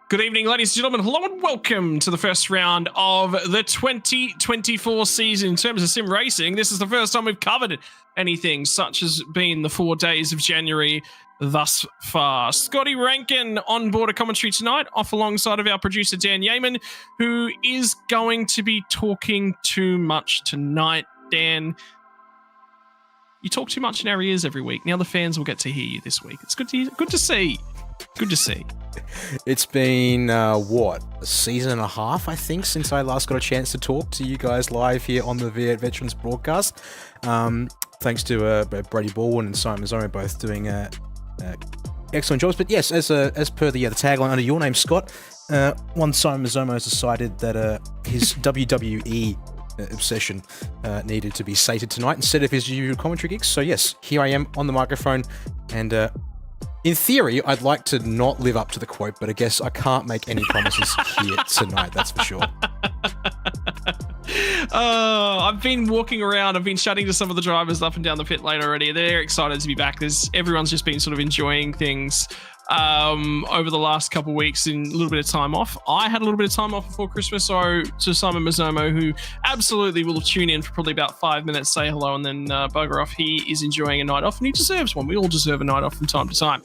Good evening, ladies and gentlemen. Hello and welcome to the first round of the 2024 season. In terms of sim racing, this is the first time we've covered anything such as being the 4 days of January thus far. Scotty Rankin on board a commentary tonight, off alongside of our producer Dan Yeaman, who is going to be talking too much tonight. Dan, you talk too much in our ears every week. Now the fans will get to hear you this week. It's good to see. Good to see. It's been, a season and a half, I think, since I last got a chance to talk to you guys live here on the V8 Veterans broadcast. Thanks to Brady Baldwin and Simon Zomo, both doing excellent jobs. But yes, as per the tagline under your name, Scott, one Simon Zomo has decided that his WWE obsession needed to be sated tonight instead of his usual commentary gigs. So yes, here I am on the microphone, and in theory, I'd like to not live up to the quote, but I guess I can't make any promises here tonight, that's for sure. I've been walking around, I've been chatting to some of the drivers up and down the pit lane already. They're excited to be back. Everyone's just been sort of enjoying things over the last couple of weeks in a little bit of time off. I had a little bit of time off before Christmas, so to Simon Mazomo, who absolutely will tune in for probably about 5 minutes, say hello, and then bugger off. He is enjoying a night off, and he deserves one. We all deserve a night off from time to time.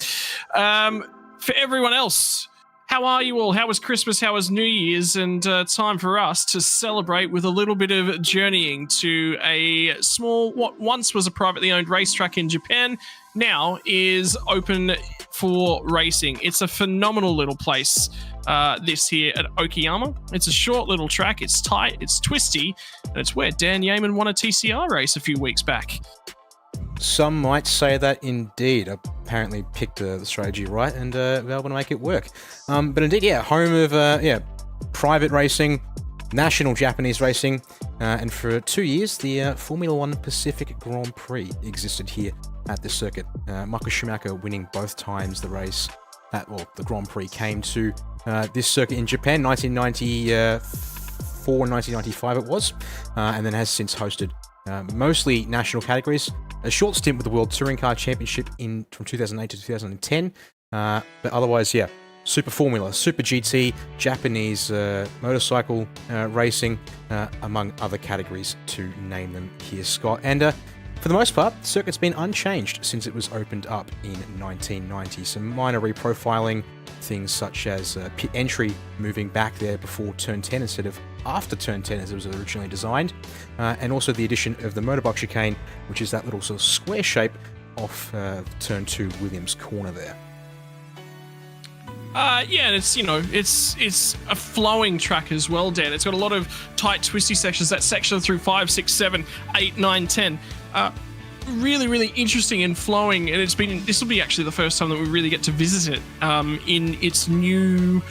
For everyone else, how are you all? How was Christmas? How was New Year's? And time for us to celebrate with a little bit of journeying to a small, what once was a privately owned racetrack in Japan, now is open for racing. It's a phenomenal little place, this here at Okayama. It's a short little track. It's tight. It's twisty. And it's where Dan Yeaman won a TCR race a few weeks back. Some might say that indeed. I apparently picked the strategy right and able to make it work. But indeed, home of private racing, national Japanese racing, and for 2 years, the Formula One Pacific Grand Prix existed here at the circuit. Michael Schumacher winning both times the race, the Grand Prix came to this circuit in Japan, 1994, 1995 it was, and then has since hosted mostly national categories. A short stint with the World Touring Car Championship from 2008 to 2010, but otherwise, Super Formula, Super GT, Japanese motorcycle racing, among other categories to name them here, Scott. And for the most part, the circuit's been unchanged since it was opened up in 1990. Some minor reprofiling, things such as pit entry moving back there before turn 10 instead of after turn 10 as it was originally designed, and also the addition of the motorbike chicane, which is that little sort of square shape off turn 2 Williams corner there. And it's a flowing track as well, Dan. It's got a lot of tight, twisty sections. That section through 5, 6, 7, 8, 9, 10. Really, really interesting and flowing. And this will be actually the first time that we really get to visit it in its new,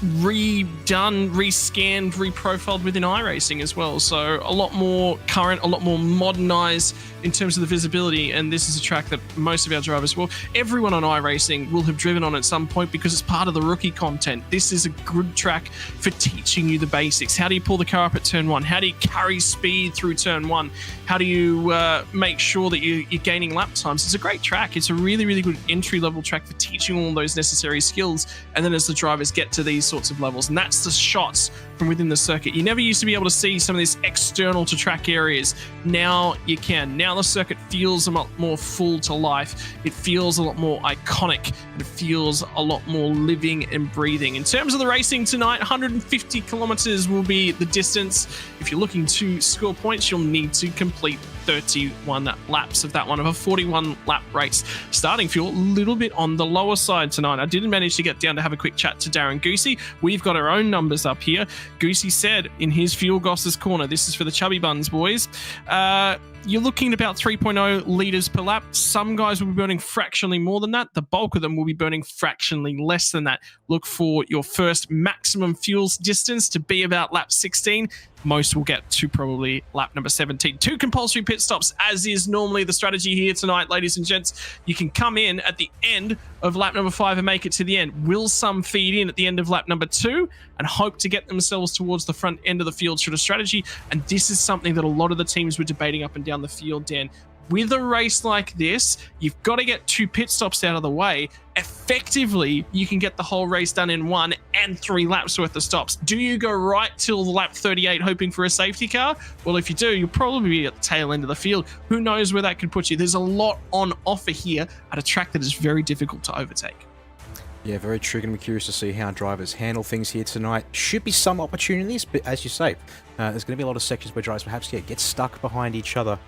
redone, rescanned, reprofiled within iRacing as well. So a lot more current, a lot more modernized in terms of the visibility. And this is a track that most of our drivers everyone on iRacing will have driven on at some point because it's part of the rookie content. This is a good track for teaching you the basics. How do you pull the car up at turn 1? How do you carry speed through turn 1? How do you make sure that you're gaining lap times? It's a great track. It's a really, really good entry-level track for teaching all those necessary skills. And then as the drivers get to these sorts of levels, and that's the shots from within the circuit. You never used to be able to see some of these external to track areas. Now you can. Now the circuit feels a lot more full to life. It feels a lot more iconic, and it feels a lot more living and breathing. In terms of the racing tonight, 150 kilometers will be the distance. If you're looking to score points, you'll need to complete 31 laps of that one, of a 41 lap race. Starting fuel a little bit on the lower side tonight. I didn't manage to get down to have a quick chat to Darren Goosey. We've got our own numbers up here. Goosey said in his Fuel Goss's Corner, this is for the chubby buns, boys, you're looking at about 3.0 litres per lap. Some guys will be burning fractionally more than that. The bulk of them will be burning fractionally less than that. Look for your first maximum fuels distance to be about lap 16. Most will get to probably lap number 17. 2 compulsory pit stops, as is normally the strategy here tonight, ladies and gents. You can come in at the end of lap number 5 and make it to the end. Will some feed in at the end of lap number 2 and hope to get themselves towards the front end of the field through the strategy? And this is something that a lot of the teams were debating up and down the field, Dan. with a race like this, you've got to get 2 pit stops out of the way. Effectively, you can get the whole race done in 1 and 3 laps worth of stops. Do you go right till lap 38 hoping for a safety car? Well, if you do, you'll probably be at the tail end of the field. Who knows where that could put you? There's a lot on offer here at a track that is very difficult to overtake. Yeah, very true. Going to be curious to see how drivers handle things here tonight. Should be some opportunities, but as you say, there's going to be a lot of sections where drivers perhaps get stuck behind each other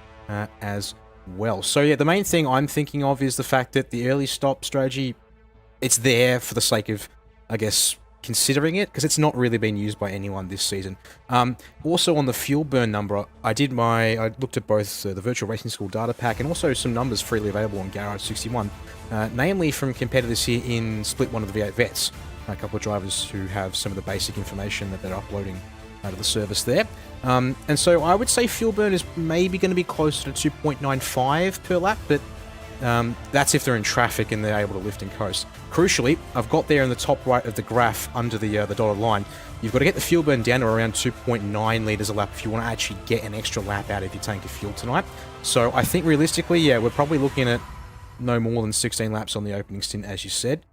as well. So yeah, the main thing I'm thinking of is the fact that the early stop strategy, it's there for the sake of, I guess, considering it, because it's not really been used by anyone this season. Also on the fuel burn number, I looked at both the Virtual Racing School data pack and also some numbers freely available on Garage 61, namely from competitors here in Split 1 of the V8 Vets, a couple of drivers who have some of the basic information that they're uploading out of the service there. And so I would say fuel burn is maybe going to be closer to 2.95 per lap, but that's if they're in traffic and they're able to lift and coast. Crucially, I've got there in the top right of the graph under the dotted line, you've got to get the fuel burn down to around 2.9 litres a lap if you want to actually get an extra lap out of your tank of fuel tonight. So I think realistically, yeah, we're probably looking at no more than 16 laps on the opening stint, as you said.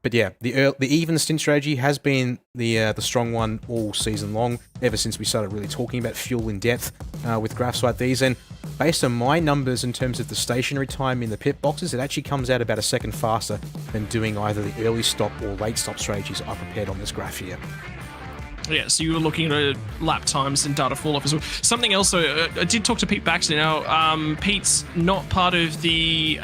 But yeah, the even stint strategy has been the strong one all season long, ever since we started really talking about fuel in depth with graphs like these. And based on my numbers in terms of the stationary time in the pit boxes, it actually comes out about a second faster than doing either the early stop or late stop strategies I prepared on this graph here. Yeah, so you were looking at lap times and data fall off as well. Something else, I did talk to Pete Baxter now. Pete's not part of the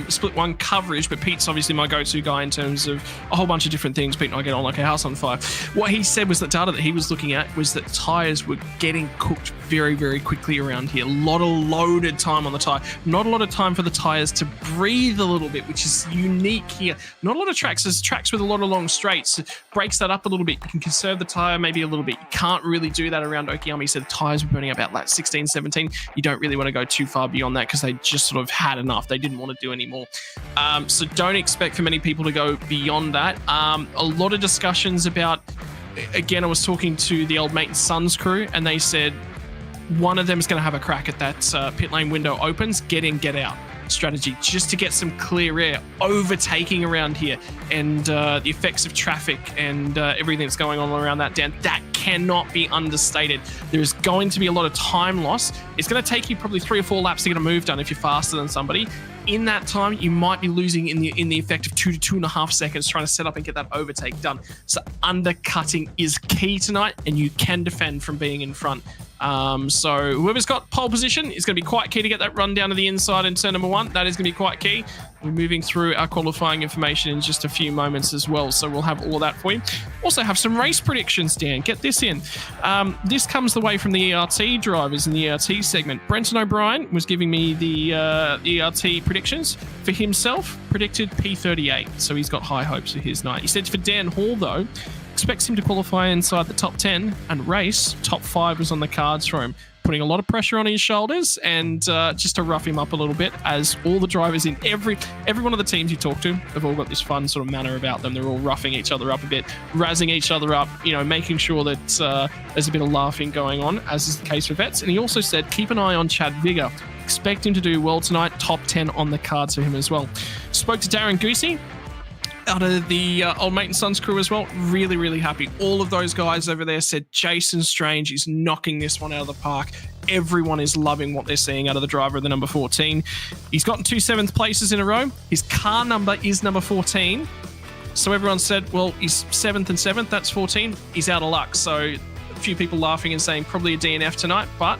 Split 1 coverage, but Pete's obviously my go-to guy in terms of a whole bunch of different things. Pete and I get on like a house on fire. What he said was that data that he was looking at was that tyres were getting cooked very, very quickly around here. A lot of loaded time on the tyre. Not a lot of time for the tyres to breathe a little bit, which is unique here. Not a lot of tracks. There's tracks with a lot of long straights. It breaks that up a little bit. You can conserve the tyre maybe a little bit. You can't really do that around Okayama. He said the tyres were burning about like 16, 17. You don't really want to go too far beyond that because they just sort of had enough. They didn't want to do any more. So don't expect for many people to go beyond that. A lot of discussions about, again, I was talking to the Old Mate and Sons crew, and they said one of them is going to have a crack at that pit lane window opens, get in, get out strategy, just to get some clear air, overtaking around here, and the effects of traffic and everything that's going on around that down. That cannot be understated. There's going to be a lot of time loss. It's going to take you probably 3 or 4 laps to get a move done if you're faster than somebody. In that time, you might be losing in the effect of 2 to 2.5 seconds trying to set up and get that overtake done. So undercutting is key tonight, and you can defend from being in front. So whoever's got pole position is going to be quite key to get that run down to the inside in turn number 1. That is going to be quite key. We're moving through our qualifying information in just a few moments as well, so we'll have all of that for you. Also have some race predictions, Dan. Get this in. This comes the way from the ERT drivers in the ERT segment. Brenton O'Brien was giving me the ERT predictions. For himself, predicted P38, so he's got high hopes for his night. He said for Dan Hall, though, expects him to qualify inside the top 10 and race. Top 5 was on the cards for him, putting a lot of pressure on his shoulders and just to rough him up a little bit, as all the drivers in every one of the teams you talk to have all got this fun sort of manner about them. They're all roughing each other up a bit, razzing each other up, making sure that there's a bit of laughing going on, as is the case for Vets. And he also said, keep an eye on Chad Vigor. Expect him to do well tonight. Top 10 on the cards for him as well. Spoke to Darren Goosey out of the Old Mate and Sons crew as well. Really, really happy. All of those guys over there said Jason Strange is knocking this one out of the park. Everyone is loving what they're seeing out of the driver of the number 14. He's gotten 2 7th places in a row. His car number is number 14. So everyone said, well, he's 7th and 7th. That's 14. He's out of luck. So a few people laughing and saying probably a DNF tonight. But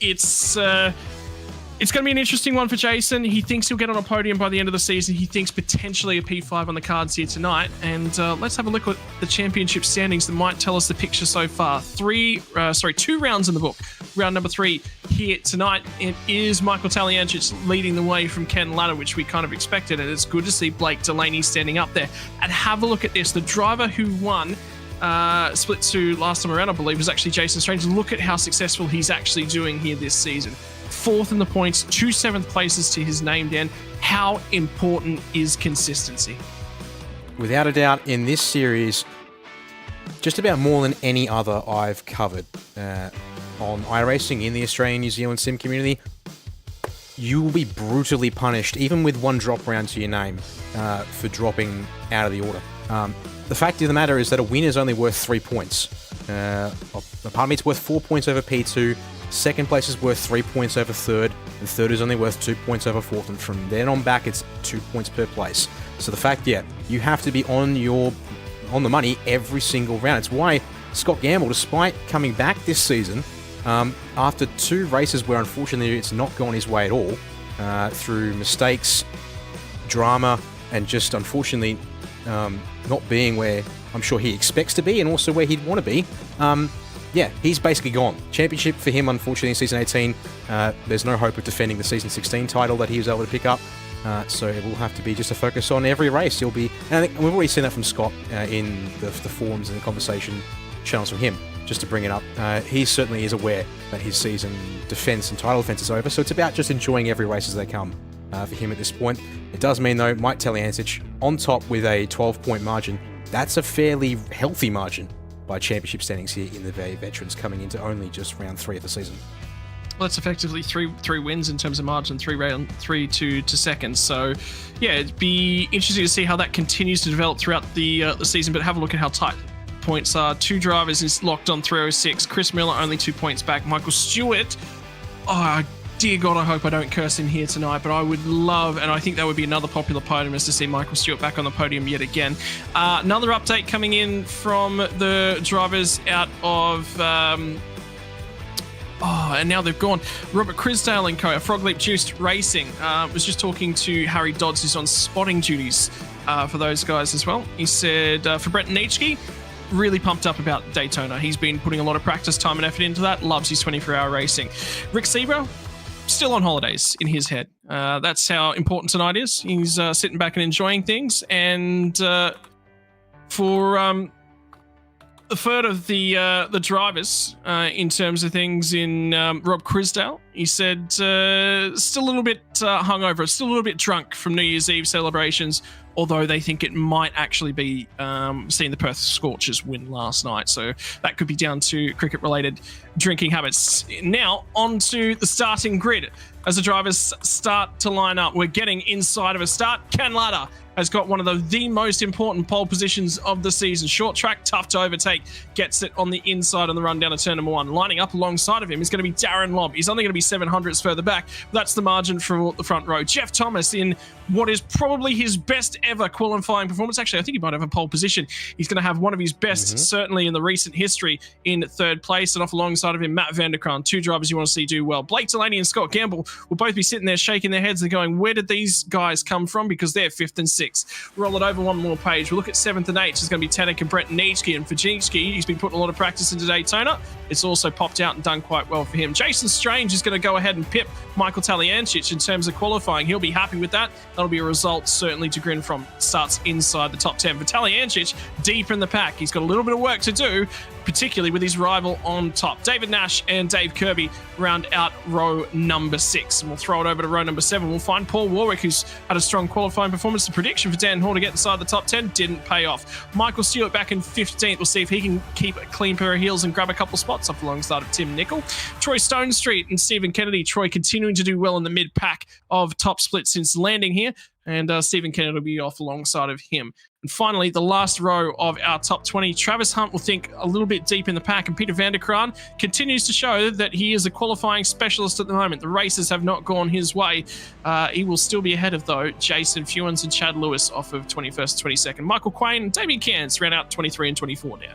it's going to be an interesting one for Jason. He thinks he'll get on a podium by the end of the season. He thinks potentially a P5 on the cards here tonight. And let's have a look at the championship standings that might tell us the picture so far. 2 rounds in the book. Round number 3 here tonight. It is Michael Taliancic leading the way from Ken Latta, which we kind of expected. And it's good to see Blake Delaney standing up there. And have a look at this. The driver who won Split 2 last time around, I believe, was actually Jason Strange. Look at how successful he's actually doing here this season. 4th in the points, 2 7th places to his name, Dan. How important is consistency? Without a doubt, in this series, just about more than any other I've covered on iRacing in the Australian New Zealand sim community, you will be brutally punished, even with one drop round to your name, for dropping out of the order. The fact of the matter is that a win is only worth 3 points. Pardon me, it's worth 4 points over P2, second place is worth 3 points over third, and third is only worth 2 points over fourth, and from then on back it's 2 points per place. So the fact, you have to be on the money every single round. It's why Scott Gamble, despite coming back this season, after 2 races where unfortunately it's not gone his way at all, through mistakes, drama, and just unfortunately not being where I'm sure he expects to be and also where he'd want to be, he's basically gone. Championship for him, unfortunately, in Season 18, there's no hope of defending the Season 16 title that he was able to pick up, so it will have to be just a focus on every race. He'll be, and I think we've already seen that from Scott in the forums and the conversation channels from him, just to bring it up. He certainly is aware that his season defense and title defense is over, so it's about just enjoying every race as they come for him at this point. It does mean, though, Mike Taliancic on top with a 12-point margin. That's a fairly healthy margin by championship standings here in the V8 Veterans, coming into only just round 3 of the season. Well, that's effectively three wins in terms of margin, 3 to second. So, it'd be interesting to see how that continues to develop throughout the season. But have a look at how tight points are. 2 drivers is locked on 306. Chris Miller only 2 points back. Michael Stewart, dear God, I hope I don't curse him here tonight, but I would love, and I think that would be another popular podium, is to see Michael Stewart back on the podium yet again. Another update coming in from the drivers out of... and now they've gone. Robert Crisdale and co. Frog Leap Juiced Racing was just talking to Harry Dodds, who's on spotting duties for those guys as well. He said, for Brett Nietzsche, really pumped up about Daytona. He's been putting a lot of practice time and effort into that. Loves his 24-hour racing. Rick Sebra, still on holidays in his head. That's how important tonight is. He's sitting back and enjoying things. And for the third of the drivers in terms of things in Rob Crisdale, he said still a little bit hungover, still a little bit drunk from New Year's Eve celebrations, although they think it might actually be seeing the Perth Scorchers win last night. So that could be down to cricket-related drinking habits. Now, on to the starting grid. As the drivers start to line up, we're getting inside of a start. Ken Latta has got one of the most important pole positions of the season. Short track, tough to overtake. Gets it on the inside on the run down to turn number 1. Lining up alongside of him is going to be Darren Lobb. He's only going to be 700ths further back. That's the margin from the front row. Jeff Thomas in what is probably his best ever qualifying performance. Actually, I think he might have a pole position. He's going to have one of his best, certainly in the recent history, in third place. And off alongside of him, Matt Vanderkraan. 2 drivers you want to see do well. Blake Delaney and Scott Gamble will both be sitting there shaking their heads and going, where did these guys come from? Because they're 5th and 6th. Roll it over one more page. We'll look at 7th and 8th. It's going to be Tanek and Brett Nietzsche. And for Nietzsche, he's been putting a lot of practice into Daytona. It's also popped out and done quite well for him. Jason Strange is going to go ahead and pip Michael Taliancic in terms of qualifying. He'll be happy with that. That'll be a result certainly to grin from. Starts inside the top 10. For Taliancic, deep in the pack. He's got a little bit of work to do, particularly with his rival on top. David Nash and Dave Kirby round out row number 6. And we'll throw it over to row number 7. We'll find Paul Warwick, who's had a strong qualifying performance. The prediction for Dan Hall to get inside the top 10 didn't pay off. Michael Stewart back in 15th. We'll see if he can keep a clean pair of heels and grab a couple spots up alongside of Tim Nicol. Troy Stone Street and Stephen Kennedy. Troy continuing to do well in the mid-pack of top split since landing here. And Stephen Kennedy will be off alongside of him. And finally, the last row of our top 20, Travis Hunt will think a little bit deep in the pack, and Peter Vanderkraan continues to show that he is a qualifying specialist at the moment. The races have not gone his way. He will still be ahead of, though, Jason Fewens and Chad Lewis off of 21st and 22nd. Michael Quain and Damien Cairns ran out 23 and 24 down.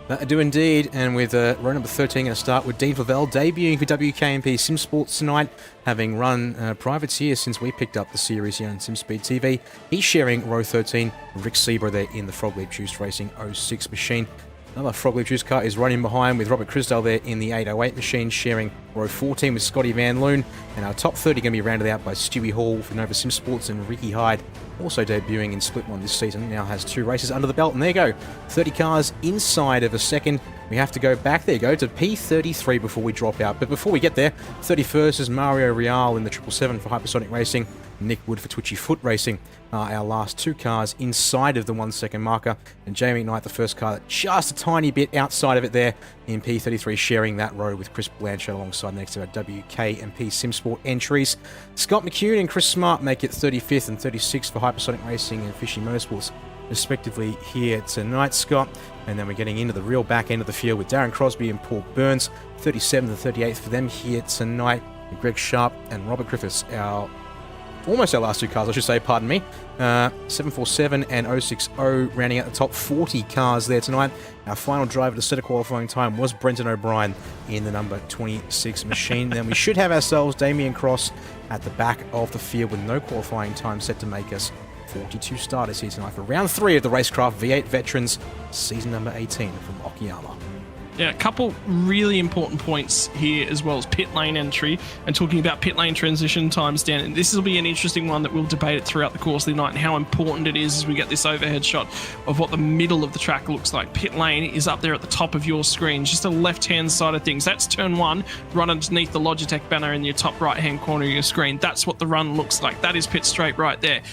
I do indeed, and with row number 13 going to start with Dean Favell debuting for WKMP Sim Sports tonight, having run privates here since we picked up the series here on SimSpeed TV. He's sharing row 13, Rick Sebra there in the Frog Leap Juiced Racing 06 machine. Another Frog Leap Juiced car is running behind with Robert Crisdale there in the 808 machine, sharing Row 14 with Scotty Van Loon, and our top 30 going to be rounded out by Stewie Hall for Nova Sim Sports, and Ricky Hyde, also debuting in Split 1 this season, now has 2 races under the belt. And there you go, 30 cars inside of a second. We have to go back, there you go, to P33 before we drop out. But before we get there, 31st is Mario Real in the 777 for Hypersonic Racing, Nick Wood for Twitchy Foot Racing. Our last 2 cars inside of the 1 second marker, and Jamie Knight, the first car, just a tiny bit outside of it there in P33, sharing that row with Chris Blanchard alongside next to our WK and P SimSport entries. Scott McCune and Chris Smart make it 35th and 36th for Hypersonic Racing and Fishing Motorsports, respectively, here tonight, Scott. And then we're getting into the real back end of the field with Darren Crosby and Paul Burns, 37th and 38th for them here tonight. And Greg Sharp and Robert Griffiths, almost our last 2 cars, I should say, pardon me. 747 and 060 rounding out the top 40 cars there tonight. Our final driver to set a qualifying time was Brenton O'Brien in the number 26 machine. Then we should have ourselves Damien Cross at the back of the field with no qualifying time set to make us 42 starters here tonight for round 3 of the RaceKraft V8 Veterans, season number 18 from Okayama. Yeah, a couple really important points here as well as pit lane entry and talking about pit lane transition times, Dan. And this will be an interesting one that we'll debate it throughout the course of the night and how important it is as we get this overhead shot of what the middle of the track looks like. Pit lane is up there at the top of your screen, just the left-hand side of things. That's turn 1, run underneath the Logitech banner in your top right-hand corner of your screen. That's what the run looks like. That is pit straight right there.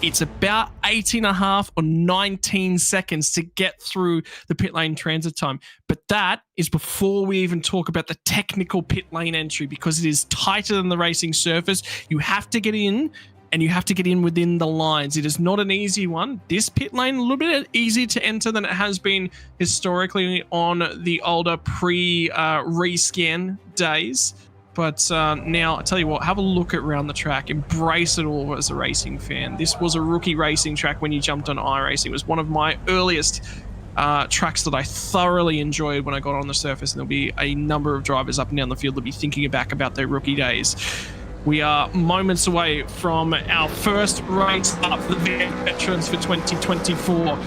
It's about 18.5 or 19 seconds to get through the pit lane transit time. But that is before we even talk about the technical pit lane entry, because it is tighter than the racing surface. You have to get in, and you have to get in within the lines. It is not an easy one. This pit lane, a little bit easier to enter than it has been historically on the older pre-rescan days. But now, I tell you what, have a look around the track. Embrace it all as a racing fan. This was a rookie racing track when you jumped on iRacing. It was one of my earliest tracks that I thoroughly enjoyed when I got on the surface. And there'll be a number of drivers up and down the field that'll be thinking back about their rookie days. We are moments away from our first race up for the V8 Veterans for 2024.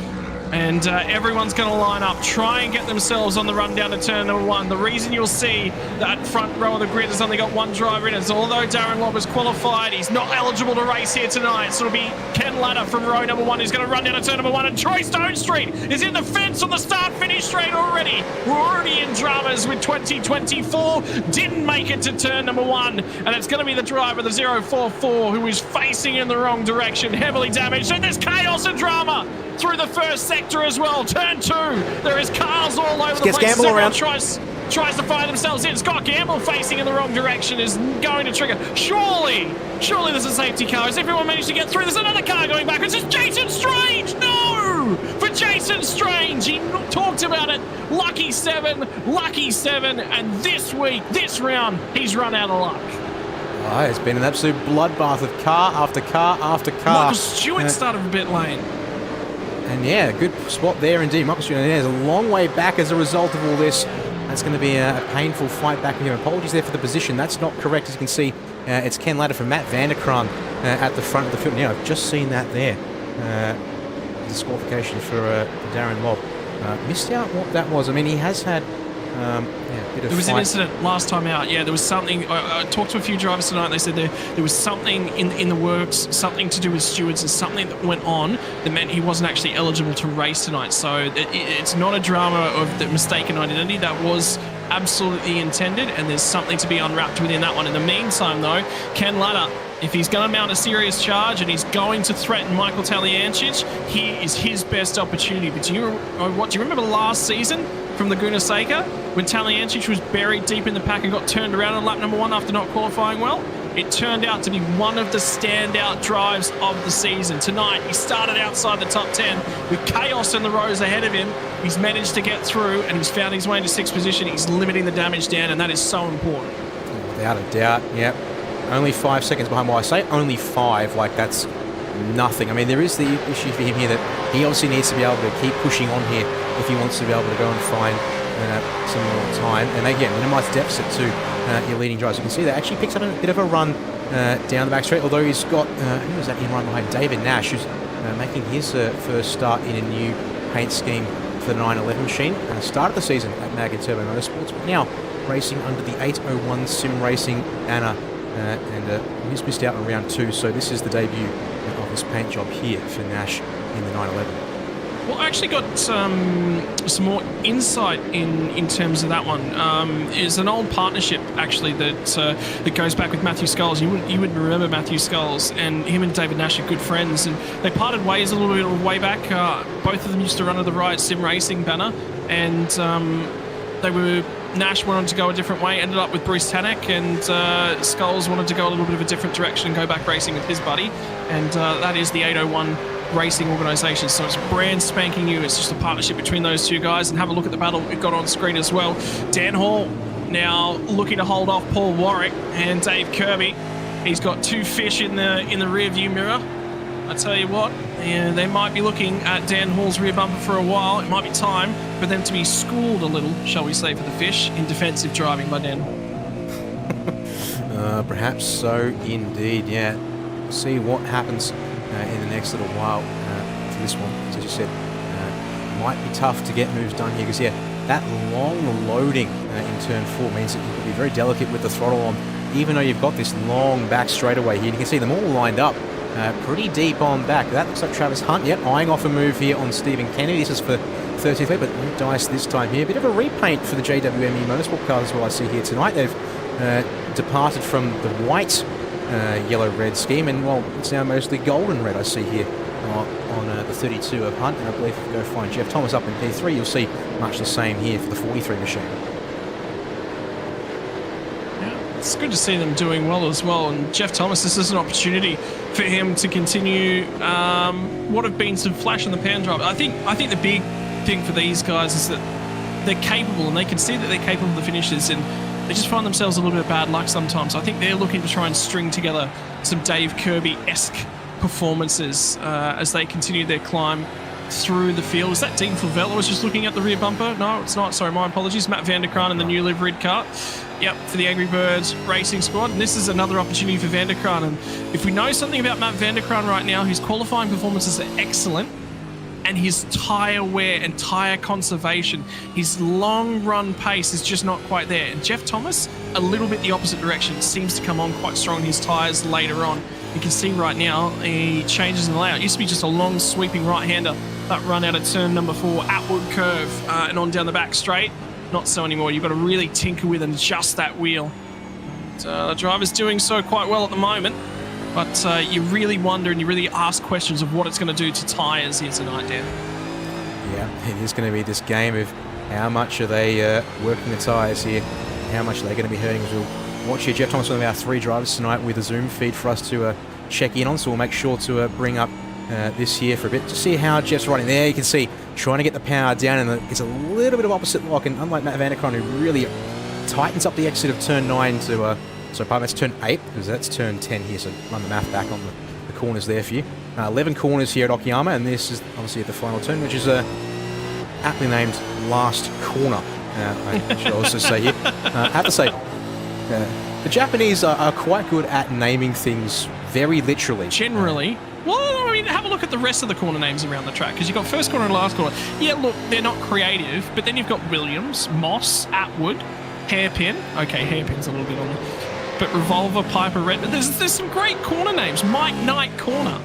And everyone's going to line up, try and get themselves on the run down to turn number 1. The reason you'll see that front row of the grid has only got 1 driver in it is although Darren Lobb is qualified, he's not eligible to race here tonight. So it'll be Ken Latta from row number 1 who's going to run down to turn number 1. And Troy Stonestreet is in the fence on the start-finish straight already. We're already in dramas with 2024. Didn't make it to turn number 1. And it's going to be the driver, the 044, who is facing in the wrong direction, heavily damaged. And there's chaos and drama through the first sector as well. Turn 2, there is cars all over the place. Gamble around. Tries to find themselves in. Scott Gamble facing in the wrong direction is going to trigger. Surely there's a safety car. Has everyone managed to get through? There's another car going back. It's just Jason Strange. No! For Jason Strange. He talked about it. Lucky 7. And this week, this round, he's run out of luck. Oh, it's been an absolute bloodbath of car after car after car. Michael Stewart started a bit lane. And yeah, good spot there indeed. Michael Stewart is a long way back as a result of all this. That's going to be a painful fight back with him. Apologies there for the position. That's not correct. As you can see, it's Ken Latta from Matt Vanderkran at the front of the field. Now, I've just seen that there. Disqualification for Darren Lobb. Missed out what that was. I mean, he has had a bit of There was fight. an incident last time out. Yeah, there was something. I talked to a few drivers tonight, and they said there was something in the works, something to do with stewards, and something that went on that meant he wasn't actually eligible to race tonight. So it's not a drama of the mistaken identity. That was absolutely intended, and there's something to be unwrapped within that one. In the meantime, though, Ken Latta, if he's going to mount a serious charge and he's going to threaten Michael Taliancic, here is his best opportunity. But do you remember last season from Laguna Seca when Taliancic was buried deep in the pack and got turned around on lap number 1 after not qualifying well? It turned out to be one of the standout drives of the season. Tonight, he started outside the top 10 with chaos in the rows ahead of him. He's managed to get through and he's found his way into 6th position. He's limiting the damage down, and that is so important. Without a doubt, yep. Only 5 seconds behind. Well, I say only 5, like that's nothing. I mean, there is the issue for him here that he obviously needs to be able to keep pushing on here if he wants to be able to go and find some more time. And again, minimise deficit to your leading drivers. You can see that actually picks up a bit of a run down the back straight, although he's got, who was that in right behind? David Nash, who's making his first start in a new paint scheme for the 911 machine. Started the season at Mag and Turbo Motorsports, but now racing under the 801 Sim Racing banner, and he's missed out on round 2, so this is the debut of his paint job here for Nash in the 911. Well, I actually got some more insight in terms of that one. It's an old partnership actually that goes back with Matthew Skulls. You wouldn't remember Matthew Skulls, and him and David Nash are good friends, and they parted ways a little bit way back. Both of them used to run under the Riot Sim Racing banner, and Nash wanted to go a different way, ended up with Bruce Tanek, and Skulls wanted to go a little bit of a different direction and go back racing with his buddy, and that is the 801 Racing organisation. So it's brand spanking new. It's just a partnership between those two guys, and have a look at the battle we've got on screen as well. Dan Hall now looking to hold off Paul Warwick and Dave Kirby. He's got 2 fish in the rear view mirror. I tell you what, they might be looking at Dan Hall's rear bumper for a while. It might be time for them to be schooled a little, shall we say, for the fish in defensive driving by Dan Hall. Perhaps so indeed, yeah. See what happens in the next little while for this one. As you said, might be tough to get moves done here because, yeah, that long loading in turn 4 means that you've got to be very delicate with the throttle on, even though you've got this long back straightaway here. You can see them all lined up pretty deep on back. That looks like Travis Hunt, yep, eyeing off a move here on Stephen Kennedy. This is for 30th lead, but no dice this time here. Bit of a repaint for the JWME Motorsport cars as well I see here tonight. They've departed from the white yellow-red scheme, and well, it's now mostly golden-red I see here on the 32 of Hunt, and I believe if you go find Jeff Thomas up in P3, you'll see much the same here for the 43 machine. Yeah, it's good to see them doing well as well, and Jeff Thomas, this is an opportunity for him to continue what have been some flash in the pan drive. I think the big thing for these guys is that they're capable, and they can see that they're capable of the finishes, and they just find themselves a little bit of bad luck sometimes. I think they're looking to try and string together some Dave Kirby-esque performances as they continue their climb through the field. Is that Dean Flavelle I was just looking at the rear bumper? No, it's not. Sorry, my apologies. Matt Vanderkraan in the new liveried car. Yep, for the Angry Birds Racing Squad. And this is another opportunity for Vanderkraan. And if we know something about Matt Vanderkraan right now, his qualifying performances are excellent. And his tyre wear and tyre conservation, his long run pace is just not quite there. And Jeff Thomas, a little bit the opposite direction, seems to come on quite strong in his tyres later on. You can see right now he changes in the layout. It used to be just a long sweeping right-hander that run out of turn number 4, outward curve and on down the back straight. Not so anymore. You've got to really tinker with and adjust that wheel. And, the driver's doing so quite well at the moment. But you really wonder and you really ask questions of what it's going to do to tyres here tonight, Dan. Yeah, it is going to be this game of how much are they working the tyres here, how much are they going to be hurting as we'll watch here. Jeff Thomas, one of our 3 drivers tonight with a Zoom feed for us to check in on, so we'll make sure to bring up this here for a bit to see how Jeff's riding. There you can see trying to get the power down, and it's a little bit of opposite lock, and unlike Matt Vanderkraan, who really tightens up the exit of turn 9 to... So pardon, that's turn 8, because that's turn 10 here, so run the math back on the corners there for you. 11 corners here at Okayama, and this is obviously at the final turn, which is aptly named last corner, I should also say here. I have to say, the Japanese are quite good at naming things very literally. Generally. Well, I mean, have a look at the rest of the corner names around the track, because you've got first corner and last corner. Yeah, look, they're not creative, but then you've got Williams, Moss, Atwood, Hairpin. Okay, Hairpin's a little bit on the... But Revolver, Piper, Red... There's some great corner names. Mike Knight Corner.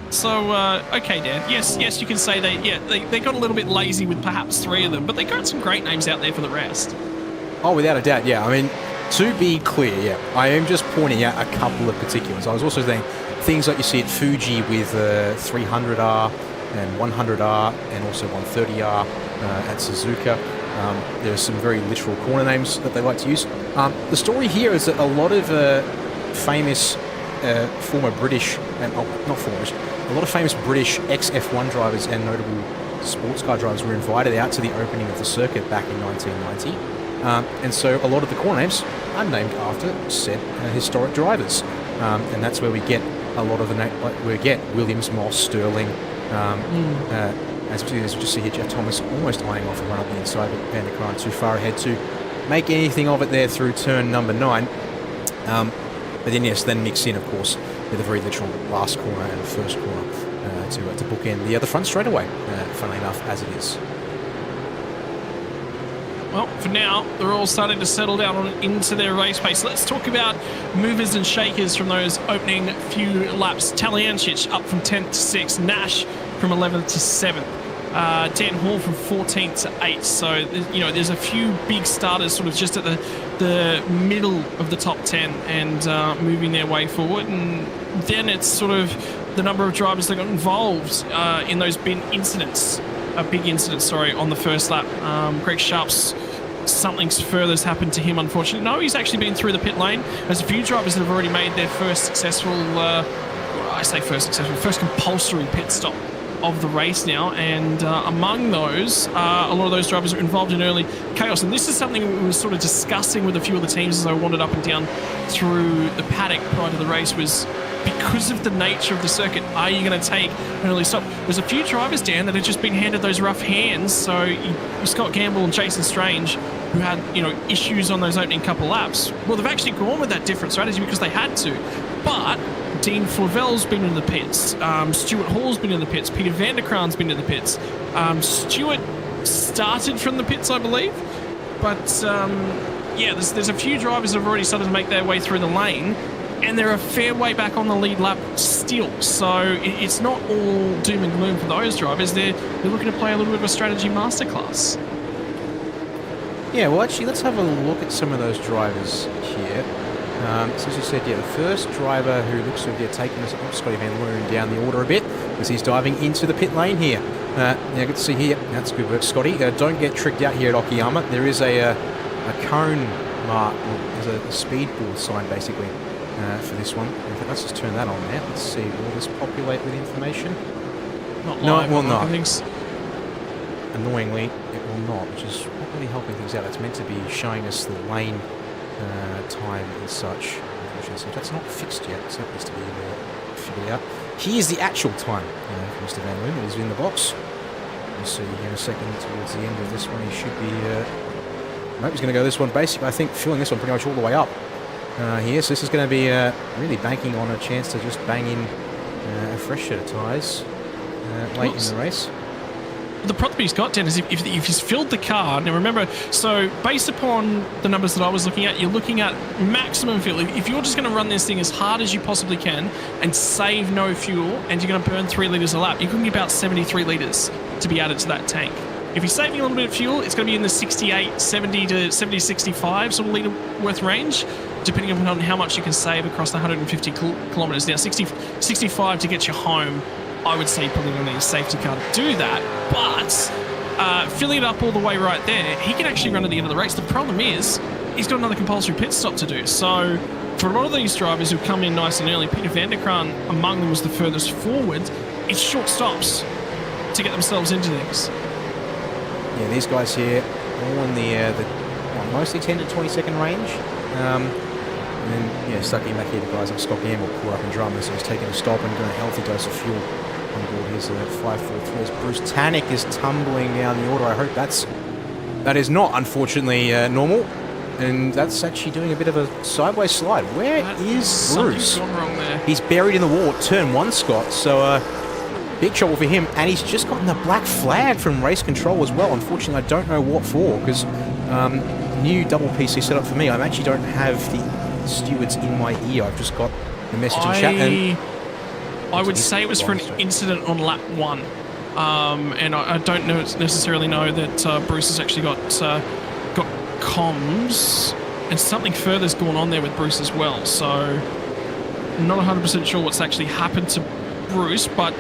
So, okay, Dan. Yes, you can say they got a little bit lazy with perhaps 3 of them, but they got some great names out there for the rest. Oh, without a doubt, yeah. I mean, to be clear, yeah, I am just pointing out a couple of particulars. I was also saying things like you see at Fuji with 300R and 100R and also 130R at Suzuka. There's some very literal corner names that they like to use. The story here is that a lot of famous former British, not former, a lot of famous British ex-F1 drivers and notable sports car drivers were invited out to the opening of the circuit back in 1990. And so a lot of the corner names are named after said historic drivers. And that's where we get a lot of the names, like we get Williams, Moss, Sterling, as we just see here, Jeff Thomas almost eyeing off a run up the inside, but Vanderkraan too far ahead to make anything of it there through turn number 9. But then, yes, then mix in, of course, with a very literal last corner and first corner to bookend the front straightaway, funnily enough, as it is. Well, for now, they're all starting to settle down into their race pace. Let's talk about movers and shakers from those opening few laps. Talyancic up from 10th to 6th. Nash from 11th to 7th. Dan Hall from 14th to 8th. So, you know, there's a few big starters sort of just at the middle of the top 10 and moving their way forward. And then it's sort of the number of drivers that got involved in those big incidents, on the first lap. Greg Sharp's something further's happened to him, unfortunately. No, he's actually been through the pit lane. There's a few drivers that have already made their first compulsory pit stop of the race now, and among those, a lot of those drivers are involved in early chaos. And this is something we were sort of discussing with a few of the teams as I wandered up and down through the paddock prior to the race, was because of the nature of the circuit, are you going to take an early stop? There's a few drivers, Dan, that have just been handed those rough hands. So Scott Gamble and Jason Strange, who had, you know, issues on those opening couple laps, well, they've actually gone with that different strategy because they had to. But Dean Flavel's been in the pits. Stuart Hall's been in the pits. Peter Vanderkraan's been in the pits. Stuart started from the pits, I believe. But, yeah, there's a few drivers that have already started to make their way through the lane, and they're a fair way back on the lead lap still. So it's not all doom and gloom for those drivers. They're looking to play a little bit of a strategy masterclass. Yeah, well, actually, let's have a look at some of those drivers here. So as you said, yeah, the first driver who looks to have taken this, Scotty Van Loon down the order a bit, as he's diving into the pit lane here. Now, good to see here. That's good work, Scotty. Don't get tricked out here at Okayama. There is a cone mark, there's a speed board sign, basically, for this one. Let's just turn that on now. Let's see, will this populate with information? Not live, no, it will not. Annoyingly, it will not, which is not really helping things out. It's meant to be showing us the lane time and such. So that's not fixed yet, so that needs to be figured out. Here's the actual time for Mr. Van Loon. He's in the box. We'll see in a second towards the end of this one. He should be... nope, he's going to go this one. Basically, I think filling this one pretty much all the way up here. So this is going to be really banking on a chance to just bang in a fresh set of tyres late in the race. The problem he's got, Dan, is if he's filled the car, now remember, so based upon the numbers that I was looking at, you're looking at maximum fuel. If you're just going to run this thing as hard as you possibly can and save no fuel, and you're going to burn 3 litres a lap, you can get about 73 litres to be added to that tank. If you're saving a little bit of fuel, it's going to be in the 68, 70 to 70, 65 sort of litre worth range, depending on how much you can save across the 150 kilometres. Now, 65 to get you home, I would say probably going to need a safety car to do that, but filling it up all the way right there, he can actually run at the end of the race. The problem is he's got another compulsory pit stop to do. So for a lot of these drivers who come in nice and early, Peter Vanderkraan among them was the furthest forward, it's short stops to get themselves into things. Yeah, these guys here all in the mostly 10 to 20 second range. And then, yeah, stuck in back here, the guys like Scott Gamble caught up in drama, so he's taking a stop and doing a healthy dose of fuel on board his 543. As Bruce Tannick is tumbling down the order. I hope that is not, unfortunately, normal. And that's actually doing a bit of a sideways slide. Where is Bruce? Gone wrong there. He's buried in the wall at turn 1, Scott. So, big trouble for him. And he's just gotten the black flag from race control as well. Unfortunately, I don't know what for, because new double PC setup for me. I actually don't have the stewards in my ear. I've just got the message in chat. And I would say it was for an incident on lap 1. And I don't necessarily know that Bruce has actually got comms, and something further's going on there with Bruce as well. So not 100% sure what's actually happened to Bruce, but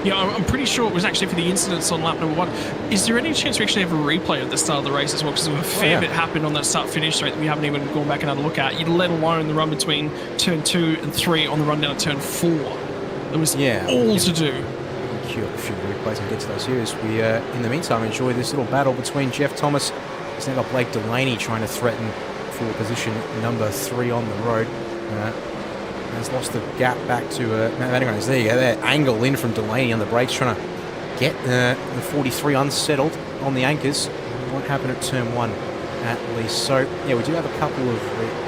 yeah, I'm pretty sure it was actually for the incidents on lap number 1. Is there any chance we actually have a replay at the start of the race as well? Because a fair bit happened on that start-finish straight that we haven't even gone back and had a look at, let alone the run between turn 2 and 3 on the run down to turn 4. There was all to do. We'll queue up a few replays and get to those here as we, in the meantime, enjoy this little battle between Jeff Thomas. He's now got Blake Delaney trying to threaten for position number 3 on the road. Has lost the gap back to there you go, that angle in from Delaney on the brakes, trying to get the 43 unsettled on the anchors. Won't happen at turn 1 at least. So yeah, we do have a couple of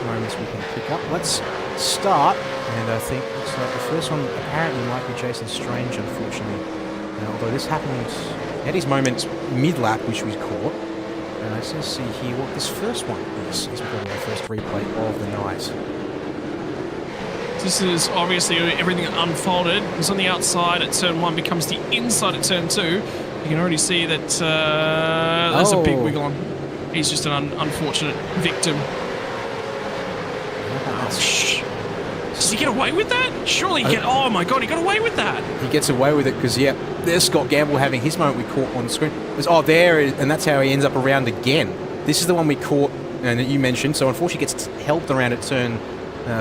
moments we can pick up. Let's start, and I think the first one apparently might be Jason Strange, unfortunately. Although this happened, he had his moment mid-lap, which we caught. Let's just see here what this first one is. As we're going to the first replay of the night. This is obviously everything unfolded. It's on the outside at turn 1, becomes the inside at turn 2. You can already see that there's a big wiggle on. He's just an unfortunate victim. Does he get away with that? Surely he oh my god, he got away with that. He gets away with it because, yeah, there's Scott Gamble having his moment we caught on the screen. And that's how he ends up around again. This is the one we caught and that you mentioned. So unfortunately gets helped around at turn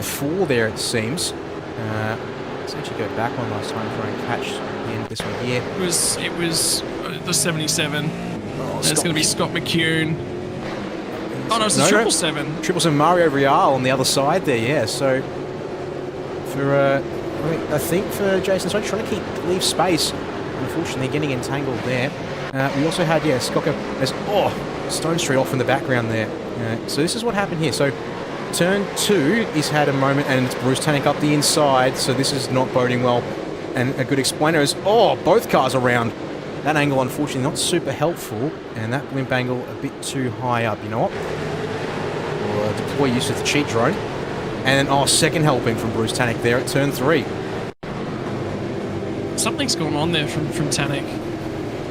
4 there, it seems. Let's actually go back one last time for a catch in this one here. It was the 77. It's going to be Scott McCune. Oh no, it's the 777. 777 Mario Real on the other side there, yeah. So for I think for Jason Stone trying to leave space. Unfortunately, getting entangled there. We also had Scocco as Stone Street off in the background there. So this is what happened here. So turn 2, he's had a moment, and it's Bruce Tannick up the inside. So this is not boding well. And a good explainer is both cars around. That angle, unfortunately, not super helpful, and that blimp angle a bit too high up. You know what? We'll deploy use of the cheat drone. And then, second helping from Bruce Tannick there at turn 3. Something's going on there from Tannick.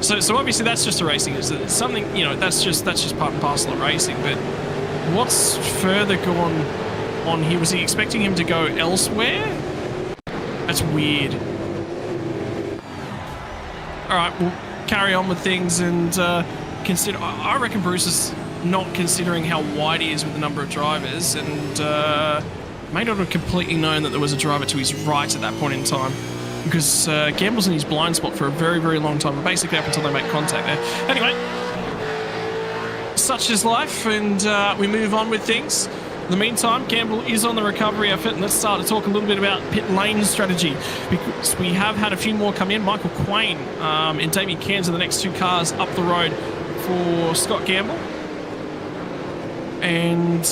So obviously that's just a racing. Is something, that's just part and parcel of racing. But what's further gone on here? Was he expecting him to go elsewhere? That's weird. All right, we'll carry on with things and consider. I reckon Bruce is not considering how wide he is with the number of drivers, and may not have completely known that there was a driver to his right at that point in time, because Gamble's in his blind spot for a very, very long time, basically up until they make contact there. Anyway, such is life, and we move on with things. In the meantime, Gamble is on the recovery effort, and let's start to talk a little bit about pit lane strategy, because we have had a few more come in. Michael Quain and Damien Cairns are the next 2 cars up the road for Scott Gamble. And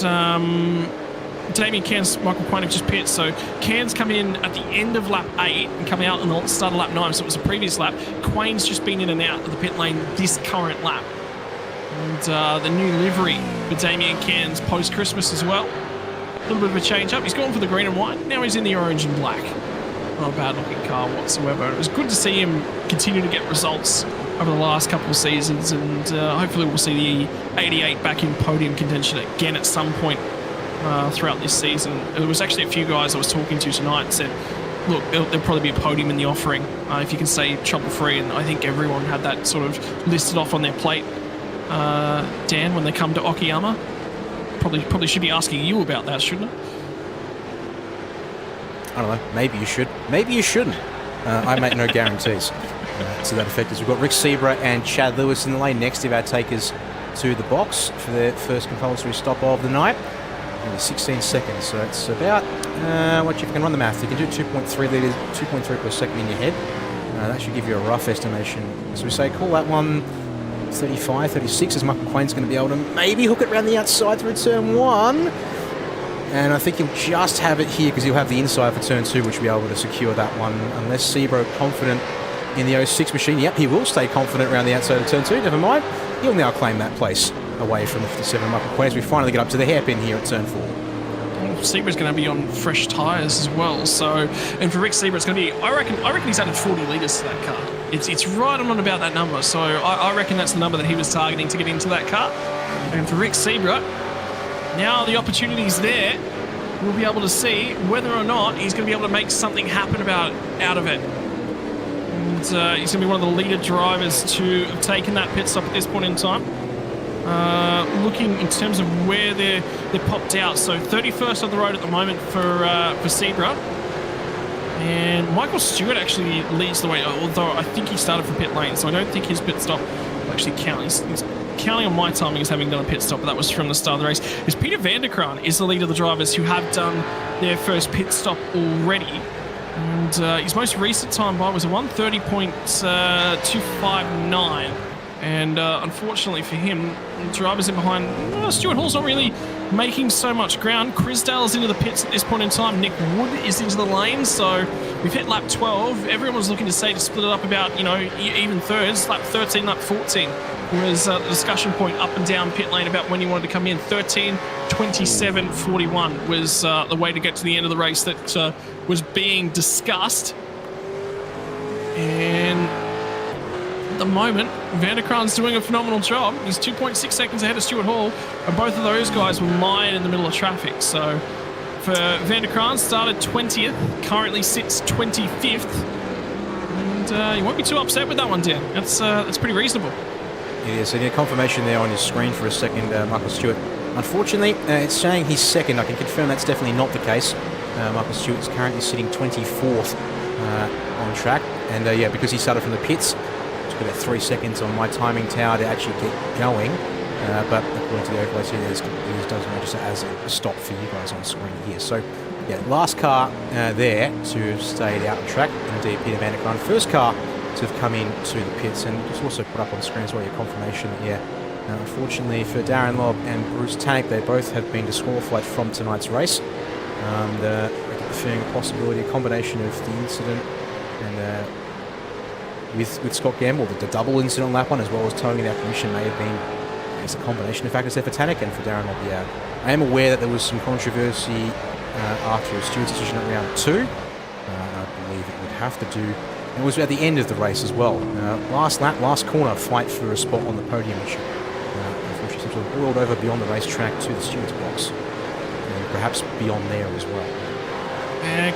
Damien Cairns, Michael Quain have just pit, so Cairns come in at the end of lap 8 and come out on the start of lap 9, so it was the previous lap. Quain's just been in and out of the pit lane this current lap. And the new livery for Damien Cairns post-Christmas as well. A little bit of a change-up. He's gone for the green and white. Now he's in the orange and black. Not a bad-looking car whatsoever. It was good to see him continue to get results over the last couple of seasons, and hopefully we'll see the 88 back in podium contention again at some point throughout this season. There was actually a few guys I was talking to tonight that said, look, there'll probably be a podium in the offering if you can stay trouble-free, and I think everyone had that sort of listed off on their plate. Dan, when they come to Okayama, probably should be asking you about that, shouldn't it? I don't know. Maybe you should. Maybe you shouldn't. I make no guarantees to that effect. As we've got Rick Sebra and Chad Lewis in the lane next of our takers to the box for their first compulsory stop of the night. Only 16 seconds, so it's about what you can run the math. You can do 2.3 litres, 2.3 per second in your head. That should give you a rough estimation. So we say call that one 35, 36, as Michael Quain's going to be able to maybe hook it around the outside through turn 1. And I think he'll just have it here because he'll have the inside for turn 2, which will be able to secure that one. Unless Sebro confident in the 06 machine. Yep, he will stay confident around the outside of turn 2. Never mind. He'll now claim that place away from the 57 Michael Quain as we finally get up to the hairpin here at turn 4. Sebra's going to be on fresh tyres as well. So, and for Rick Sebra, it's going to be. I reckon he's added 40 litres to that car. It's right on about that number. So I reckon that's the number that he was targeting to get into that car. And for Rick Sebra, now the opportunity's there. We'll be able to see whether or not he's going to be able to make something happen out of it. And he's going to be one of the leader drivers to have taken that pit stop at this point in time. Looking in terms of where they're popped out. So 31st on the road at the moment for Sebra. And Michael Stewart actually leads the way, although I think he started from pit lane, so I don't think his pit stop will actually count. He's counting on my timing as having done a pit stop, but that was from the start of the race. Is Peter Vanderkraan is the leader of the drivers who have done their first pit stop already. And his most recent time by was a 1:30.259. And unfortunately for him, the drivers in behind, Stuart Hall's not really making so much ground. Crisdale's into the pits at this point in time. Nick Wood is into the lane. So we've hit lap 12. Everyone's looking to say to split it up about, even thirds. Lap 13, lap 14 was the discussion point up and down pit lane about when you wanted to come in. 13, 27, 41 was the way to get to the end of the race that was being discussed. And at the moment, Vanderkran's doing a phenomenal job. He's 2.6 seconds ahead of Stuart Hall, and both of those guys were mired in the middle of traffic. So for Vanderkran, started 20th, currently sits 25th, and you won't be too upset with that one, Dan. That's pretty reasonable. It is. So you get confirmation there on your screen for a second, Michael Stewart. Unfortunately, it's saying he's second. I can confirm that's definitely not the case. Michael Stewart's currently sitting 24th on track, and because he started from the pits, about 3 seconds on my timing tower to actually get going, but according to the overlays here, it does register as a stop for you guys on screen here. So, last car there to have stayed out on track, indeed Peter Vanderkran. First car to have come in to the pits, and just also put up on screen as well your confirmation that, unfortunately for Darren Lobb and Bruce Tannick, they both have been disqualified from tonight's race. They're fearing a possibility, a combination of the incident and with Scott Gamble, the double incident on lap 1, as well as towing in our commission, may have been a combination of factors there for Tannick and for Darren Lobb. I am aware that there was some controversy after Stewart's decision at round 2. I believe it would have to do. It was at the end of the race as well. Last lap, last corner, fight for a spot on the podium issue. Unfortunately, seems to have whirled over beyond the racetrack to the Stewart's box, and perhaps beyond there as well.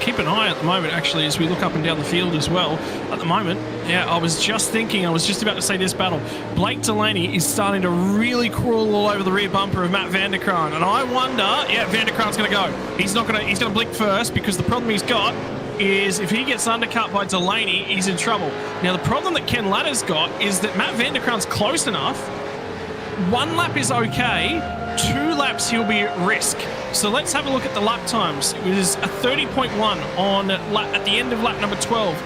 Keep an eye at the moment, actually, as we look up and down the field as well. At the moment, I was just about to say this battle. Blake Delaney is starting to really crawl all over the rear bumper of Matt Vanderkran, and I wonder, Vanderkran's going to go. He's going to blink first, because the problem he's got is if he gets undercut by Delaney, he's in trouble. Now, the problem that Ken Ladder's got is that Matt Vanderkran's close enough. 1 lap is okay. 2 laps he'll be at risk. So let's have a look at the lap times. It was a 30.1 at the end of lap number 12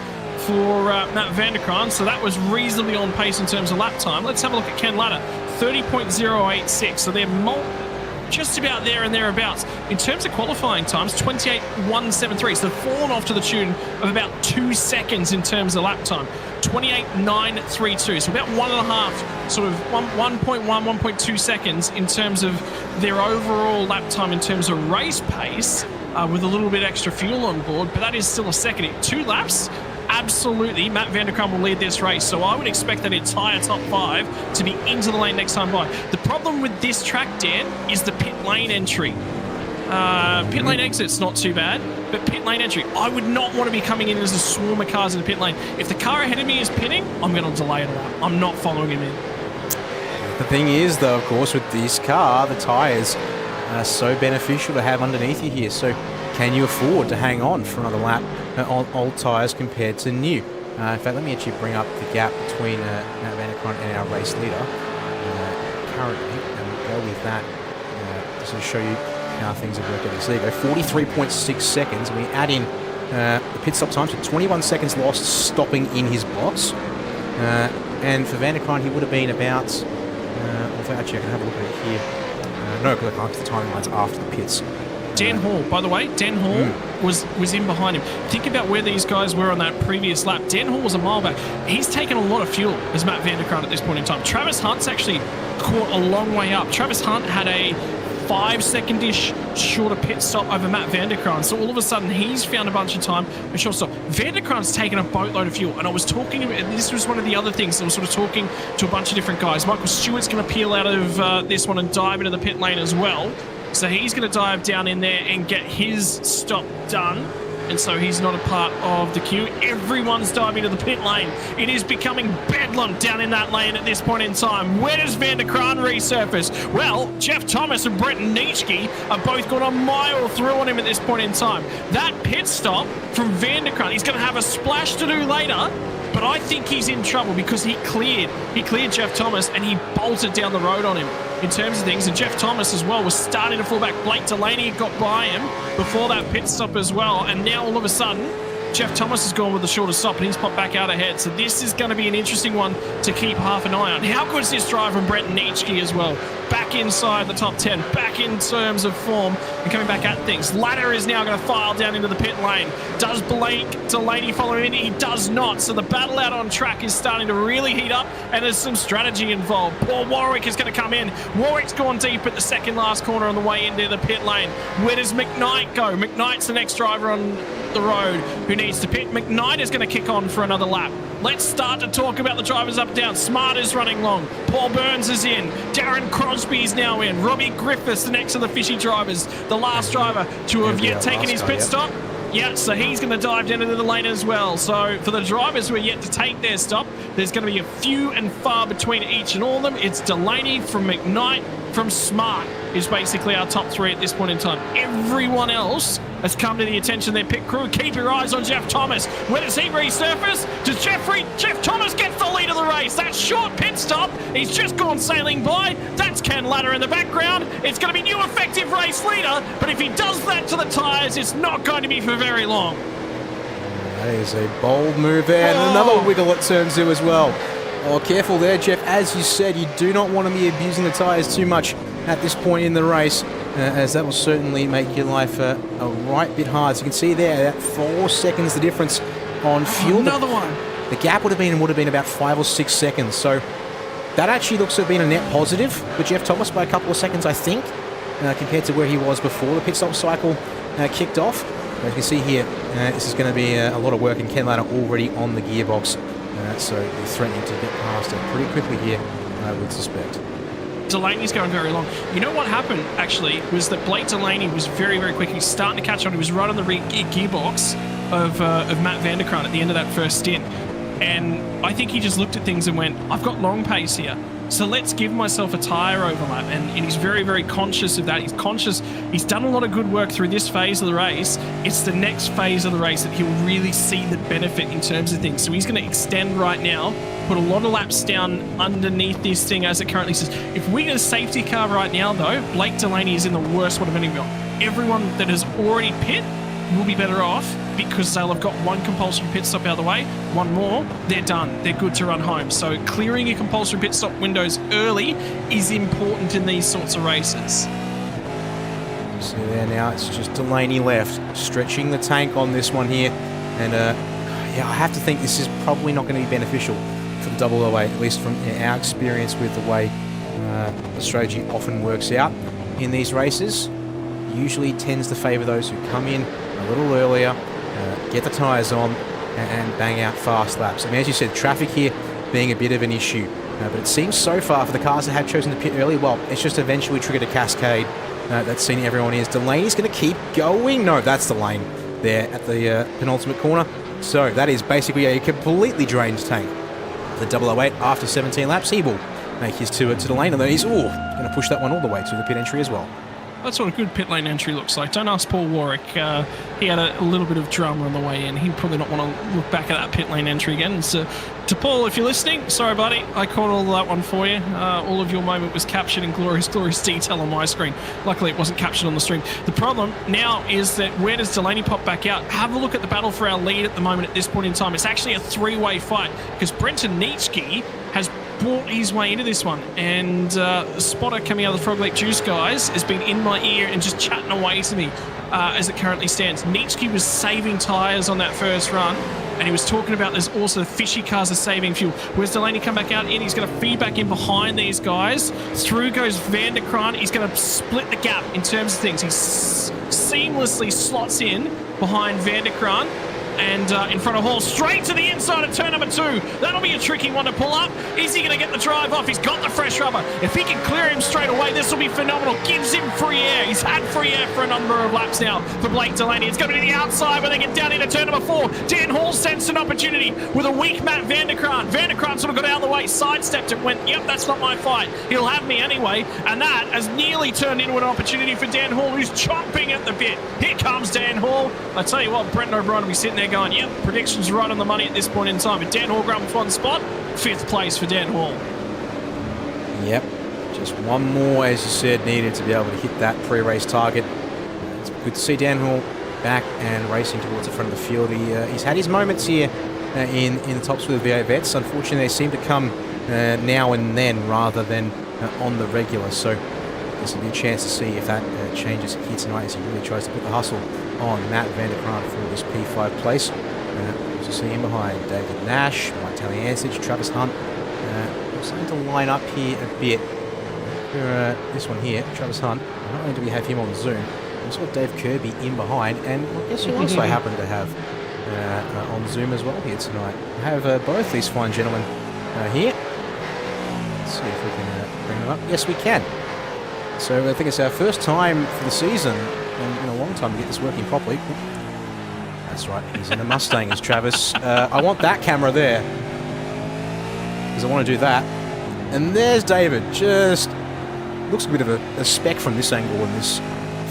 for Matt Vanderkran. So that was reasonably on pace in terms of lap time. Let's have a look at Ken Ladder. 30.086. So they're just about there and thereabouts. In terms of qualifying times, 28.173. So they've fallen off to the tune of about 2 seconds in terms of lap time. 28.932. So about 1.5, sort of 1.1, 1.2 seconds in terms of their overall lap time in terms of race pace, with a little bit extra fuel on board, but that is still a second. In 2 laps, absolutely, Matt Vanderkran will lead this race. So I would expect that entire top 5 to be into the lane next time by. The problem with this track, Dan, is the pit lane entry. Pit lane exit's not too bad, but pit lane entry, I would not want to be coming in as a swarm of cars in the pit lane. If the car ahead of me is pitting, I'm going to delay it a lot. I'm not following him in. The thing is, though, of course, with this car, the tyres are so beneficial to have underneath you here. So can you afford to hang on for another lap on old tyres compared to new? In fact, let me actually bring up the gap between Matt Vanderkran and our race leader currently, and we'll go with that just to show you how things have worked out. So there you go, 43.6 seconds, and we add in the pit stop time, so 21 seconds lost stopping in his box. And for Vanderkran, he would have been about, actually I can have a look at it here. No, because I can't, the timeline's after the pits. Dan Hall, by the way, Dan Hall was in behind him. Think about where these guys were on that previous lap. Dan Hall was a mile back. He's taken a lot of fuel as Matt Vanderkran at this point in time. Travis Hunt's actually caught a long way up. Travis Hunt had a 5-second-ish shorter pit stop over Matt Vanderkran. So all of a sudden, he's found a bunch of time and short stop. Vanderkran's taken a boatload of fuel. And I was talking, and this was one of the other things, I was sort of talking to a bunch of different guys. Michael Stewart's going to peel out of this one and dive into the pit lane as well. So he's going to dive down in there and get his stop done. And so he's not a part of the queue. Everyone's diving to the pit lane. It is becoming bedlam down in that lane at this point in time. Where does Vanderkran resurface? Well, Jeff Thomas and Brenton Nitschke are both got a mile through on him at this point in time. That pit stop from Vanderkran, he's going to have a splash to do later. But I think he's in trouble because he cleared Jeff Thomas and he bolted down the road on him in terms of things. And Jeff Thomas as well was starting to fall back. Blake Delaney got by him before that pit stop as well. And now all of a sudden, Jeff Thomas has gone with the shorter stop and he's popped back out ahead. So this is going to be an interesting one to keep half an eye on. How good is this drive from Brenton Nitschke as well? Back inside the top 10, back in terms of form and coming back at things. Ladder is now going to file down into the pit lane. Does Blake Delaney follow him in? He does not. So the battle out on track is starting to really heat up and there's some strategy involved. Paul Warwick is going to come in. Warwick's gone deep at the second last corner on the way into the pit lane. Where does McKnight go? McKnight's the next driver on the road who needs to pit. McKnight is going to kick on for another lap. Let's start to talk about the drivers up and down. Smart is running long. Paul Burns is in. Darren Crosby's now in. Robbie Griffiths, the next of the fishy drivers. The last driver to have yet taken his pit stop. Yeah, so he's going to dive down into the lane as well. So for the drivers who are yet to take their stop, there's going to be a few and far between each and all of them. It's Delaney from McKnight from Smart is basically our top three at this point in time. Everyone else has come to the attention of their pit crew. Keep your eyes on Jeff Thomas. Where does he resurface? Does Jeff Thomas gets the lead of the race? That short pit stop, he's just gone sailing by. That's Ken Ladder in the background. It's going to be new effective race leader, but if he does that to the tyres, it's not going to be for very long. That is a bold move there, and another wiggle at turn 2 as well. Oh, careful there, Jeff. As you said, you do not want to be abusing the tyres too much at this point in the race, as that will certainly make your life a right bit hard. So you can see there, that 4 seconds the difference on fuel. Another one. The gap would have been about 5 or 6 seconds. So that actually looks to have been a net positive for Jeff Thomas by a couple of seconds, I think, compared to where he was before the pit stop cycle kicked off. As you can see here, this is going to be a lot of work, and Ken Ladder already on the gearbox. So they're threatening to get past it pretty quickly here, I would suspect. Delaney's going very long. You know what happened, actually, was that Blake Delaney was very, very quick. He was starting to catch on. He was right on the rear gearbox of Matt Vanderkraan at the end of that first stint. And I think he just looked at things and went, I've got long pace here, so let's give myself a tyre overlap. And he's very, very conscious of that. He's conscious. He's done a lot of good work through this phase of the race. It's the next phase of the race that he'll really see the benefit in terms of things. So he's going to extend right now, put a lot of laps down underneath this thing as it currently says. If we get a safety car right now, though, Blake Delaney is in the worst one of anyone. Everyone that has already pit will be better off because they'll have got one compulsory pit stop out of the way. One more, they're done. They're good to run home. So clearing your compulsory pit stop windows early is important in these sorts of races. So there now, it's just Delaney left, stretching the tank on this one here. And yeah, I have to think this is probably not going to be beneficial for the double away, at least from our experience with the way the strategy often works out in these races. Usually tends to favour those who come in a little earlier, get the tyres on, and bang out fast laps. I mean, as you said, traffic here being a bit of an issue. But it seems so far for the cars that have chosen to pit early, well, it's just eventually triggered a cascade that's seen everyone is. Delaney's going to keep going. No, that's the lane there at the penultimate corner. So that is basically a completely drained tank. The 008 after 17 laps, he will make his tour to the lane, and then he's going to push that one all the way to the pit entry as well. That's what a good pit lane entry looks like. Don't ask Paul Warwick. He had a little bit of drama on the way in. He'd probably not want to look back at that pit lane entry again. So, to Paul, if you're listening, sorry, buddy. I caught all of that one for you. All of your moment was captured in glorious, glorious detail on my screen. Luckily, it wasn't captured on the stream. The problem now is that where does Delaney pop back out? Have a look at the battle for our lead at the moment at this point in time. It's actually a three-way fight because Brenton Nitschke has bought his way into this one, and the spotter coming out of the Frog Leap Juice guys has been in my ear and just chatting away to me as it currently stands. Nitschke was saving tyres on that first run, and he was talking about there's also fishy cars are saving fuel. Where's Delaney come back out in? He's going to feed back in behind these guys. Through goes Vanderkraan. He's going to split the gap in terms of things. He seamlessly slots in behind Vanderkraan. And in front of Hall, straight to the inside of turn number 2. That'll be a tricky one to pull up. Is he going to get the drive off? He's got the fresh rubber. If he can clear him straight away, this will be phenomenal. Gives him free air. He's had free air for a number of laps now for Blake Delaney. It's going to be the outside when they get down into turn number 4. Dan Hall sensed an opportunity with a weak Matt Vanderkraan. Vanderkraan sort of got out of the way, sidestepped it, went, yep, that's not my fight. He'll have me anyway. And that has nearly turned into an opportunity for Dan Hall, who's chomping at the bit. Here comes Dan Hall. I tell you what, Brendan O'Brien will be sitting there going, yep, predictions right on the money at this point in time. And Dan Hall grabs one spot, 5th place for Dan Hall. Yep, just one more, as you said, needed to be able to hit that pre-race target. It's good to see Dan Hall back and racing towards the front of the field. He's had his moments here in the top speed of V8 Vets. Unfortunately, they seem to come now and then rather than on the regular. So this will be a chance to see if that changes here tonight as he really tries to put the hustle on Matt van der Kraan for this P5 place. Also see him behind David Nash, Mike Taliancic, Travis Hunt. Starting to line up here a bit. This one here, Travis Hunt. Not only do we have him on Zoom, we've also got Dave Kirby in behind, and I guess you also happen to have on Zoom as well here tonight. We have both these fine gentlemen here. Let's see if we can bring them up. Yes, we can. So I think it's our first time for the season in a long time to get this working properly. That's right, he's in the Mustang, is Travis. I want that camera there, because I want to do that. And there's David, just looks a bit of a speck from this angle in this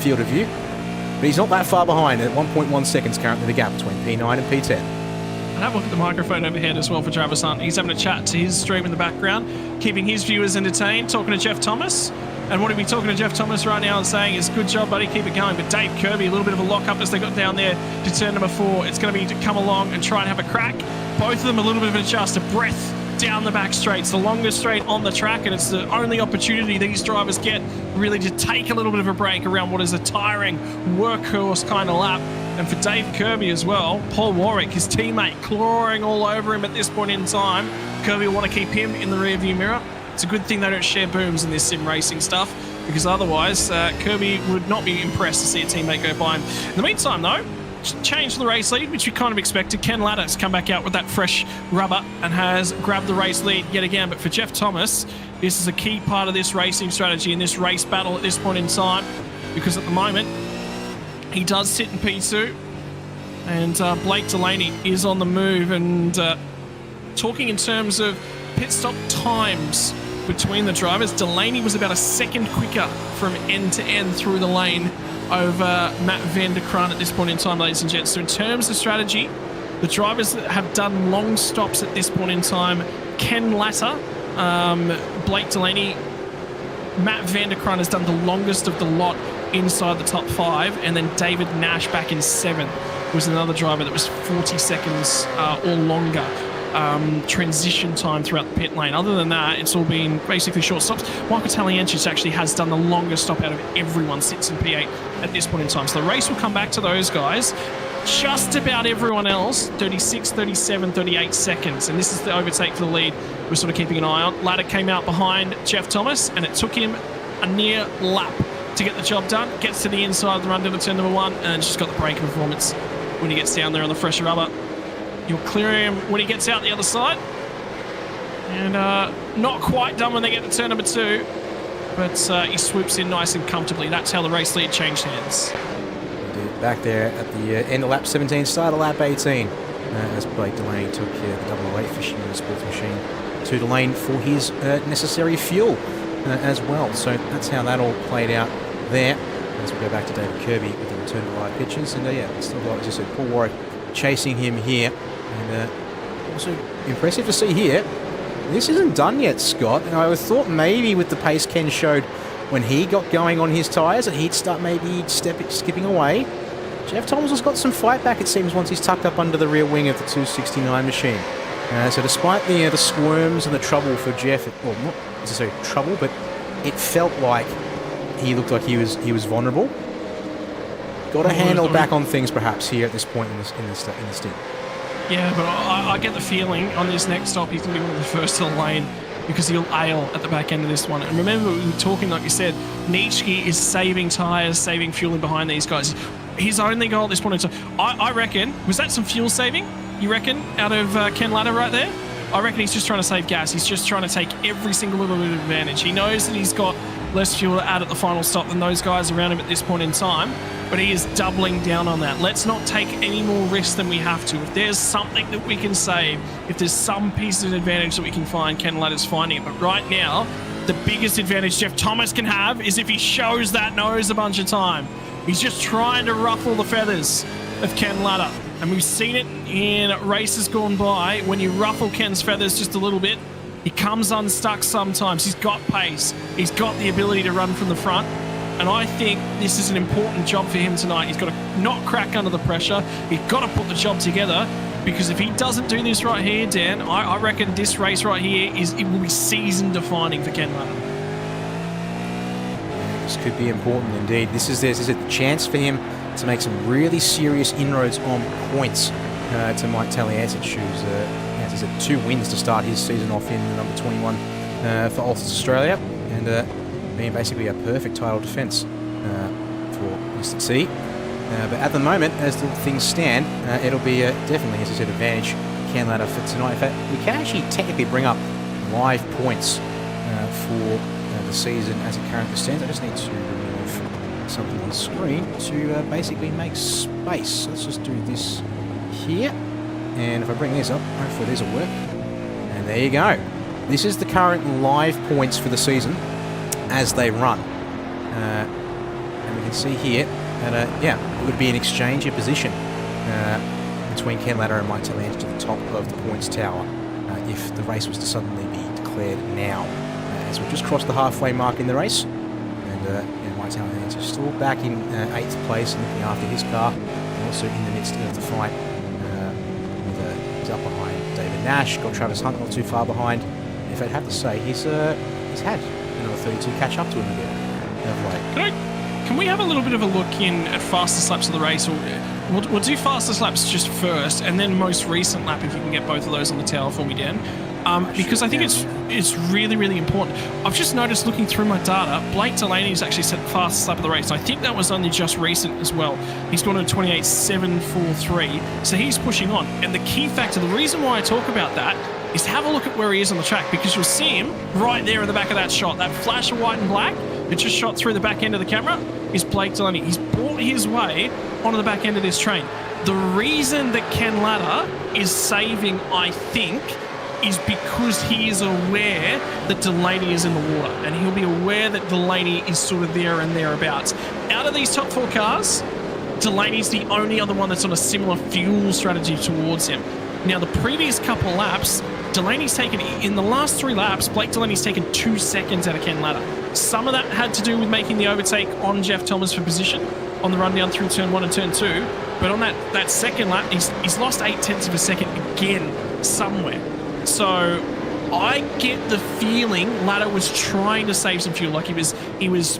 field of view. But he's not that far behind at 1.1 seconds currently the gap between P9 and P10. And have a look at the microphone overhead as well for Travis Hunt. He's having a chat to his stream in the background, keeping his viewers entertained, talking to Jeff Thomas. And what are we talking to Jeff Thomas right now and saying is, good job, buddy, keep it going. But Dave Kirby, a little bit of a lock-up as they got down there to turn number 4. It's going to be to come along and try and have a crack. Both of them a little bit of an adjust, a breath down the back straight. It's the longest straight on the track, and it's the only opportunity these drivers get really to take a little bit of a break around what is a tiring workhorse kind of lap. And for Dave Kirby as well, Paul Warwick, his teammate, clawing all over him at this point in time. Kirby will want to keep him in the rearview mirror. It's a good thing they don't share booms in this sim racing stuff, because otherwise Kirby would not be impressed to see a teammate go by him. In the meantime, though, change the race lead, which we kind of expected. Ken Ladder's come back out with that fresh rubber and has grabbed the race lead yet again. But for Jeff Thomas, this is a key part of this racing strategy and this race battle at this point in time, because at the moment he does sit in P2 and Blake Delaney is on the move. And talking in terms of pit stop times between the drivers, Delaney was about a second quicker from end to end through the lane over Matt van der Kraan at this point in time, ladies and gents. So in terms of strategy, the drivers that have done long stops at this point in time, Ken Latter, Blake Delaney, Matt van der Kraan has done the longest of the lot inside the top 5, and then David Nash back in 7th was another driver that was 40 seconds or longer transition time throughout the pit lane. Other than that, it's all been basically short stops. Michael Taliancic actually has done the longest stop out of everyone, sits in P8 at this point in time. So the race will come back to those guys. Just about everyone else, 36, 37, 38 seconds. And this is the overtake for the lead we're sort of keeping an eye on. Ladder came out behind Jeff Thomas, and it took him a near lap to get the job done. Gets to the inside of the run to turn number 1, and just got the braking performance when he gets down there on the fresher rubber. You'll clear him when he gets out the other side. And not quite done when they get to turn number 2. But he swoops in nice and comfortably. That's how the race lead changed hands. Back there at the end of lap 17, start of lap 18. As Blake Delaney took the 008 Fishing Sports Machine to the lane for his necessary fuel as well. So that's how that all played out there. As we go back to David Kirby with the return to live pitches. And yeah, still got, as you said, Paul Warwick chasing him here. And also impressive to see here. This isn't done yet, Scott. And I thought maybe with the pace Ken showed when he got going on his tyres that he'd start maybe skipping away. Jeff Thomas has got some fight back, it seems, once he's tucked up under the rear wing of the 269 machine. So despite the squirms and the trouble for Jeff, well, not necessarily trouble, but it felt like he looked like he was vulnerable. Got a handle back on things perhaps here at this point in the stint. Yeah, but I get the feeling on this next stop he's going to be one of the first to the lane, because he'll ail at the back end of this one. And remember, we were talking, like you said, Nitschke is saving tyres, saving fuel in behind these guys. His only goal at this point in time, I reckon, was that some fuel saving, you reckon, out of Ken Ladder right there? I reckon he's just trying to save gas. He's just trying to take every single little bit of advantage. He knows that he's got less fuel to add at the final stop than those guys around him at this point in time, but he is doubling down on that. Let's not take any more risks than we have to. If there's something that we can save, if there's some piece of advantage that we can find, Ken Ladder's finding it. But right now, the biggest advantage Jeff Thomas can have is if he shows that nose a bunch of time. He's just trying to ruffle the feathers of Ken Ladder. And we've seen it in races gone by. When you ruffle Ken's feathers just a little bit, he comes unstuck sometimes. He's got pace. He's got the ability to run from the front. And I think this is an important job for him tonight. He's got to not crack under the pressure. He's got to put the job together, because if he doesn't do this right here, Dan, I reckon this race right here it will be season defining for Ken Ladder. This could be important indeed. This is a chance for him to make some really serious inroads on points to Mike Taliesin's shoes. Has 2 wins to start his season off in the number 21 for Altus Australia, and being basically a perfect title defence for Mr. T. But at the moment, as the things stand, it'll be definitely, as I said, advantage Ken Ladder for tonight. In fact, we can actually technically bring up live points for the season as it currently stands. I just need to remove something on the screen to basically make space. So let's just do this here. And if I bring this up, hopefully this will work. And there you go. This is the current live points for the season as they run. And we can see here that, it would be an exchange of position between Ken Ladder and Mike Taliesin to the top of the points tower if the race was to suddenly be declared now. As we've just crossed the halfway mark in the race. And Mike Taliesin is still back in 8th place and looking after his car, and also in the midst of the fight. He's up behind David Nash, got Travis Hunt not too far behind. If I'd have to say, he's had another 32 catch up to him again of late. Can we have a little bit of a look in at fastest laps of the race? Or we'll do fastest laps just first, and then most recent lap if you can get both of those on the tower for me, Dan. Because I think it's really, really important. I've just noticed looking through my data, Blake Delaney's actually set the fastest lap of the race. I think that was only just recent as well. He's gone to 28.743, so he's pushing on. And the key factor, the reason why I talk about that, is have a look at where he is on the track, because you'll see him right there in the back of that shot. That flash of white and black that just shot through the back end of the camera is Blake Delaney. He's bought his way onto the back end of this train. The reason that Ken Ladder is saving, I think, is because he is aware that Delaney is in the water, and he'll be aware that Delaney is sort of there and thereabouts. Out of these top 4 cars, Delaney's the only other one that's on a similar fuel strategy towards him. Now, the previous couple laps, Delaney's taken, in the last 3 laps, Blake Delaney's taken 2 seconds out of Ken Ladder. Some of that had to do with making the overtake on Jeff Thomas for position on the run down through turn 1 and turn 2, but on that second lap, he's lost 0.8 of a second again somewhere. So I get the feeling Ladder was trying to save some fuel, like he was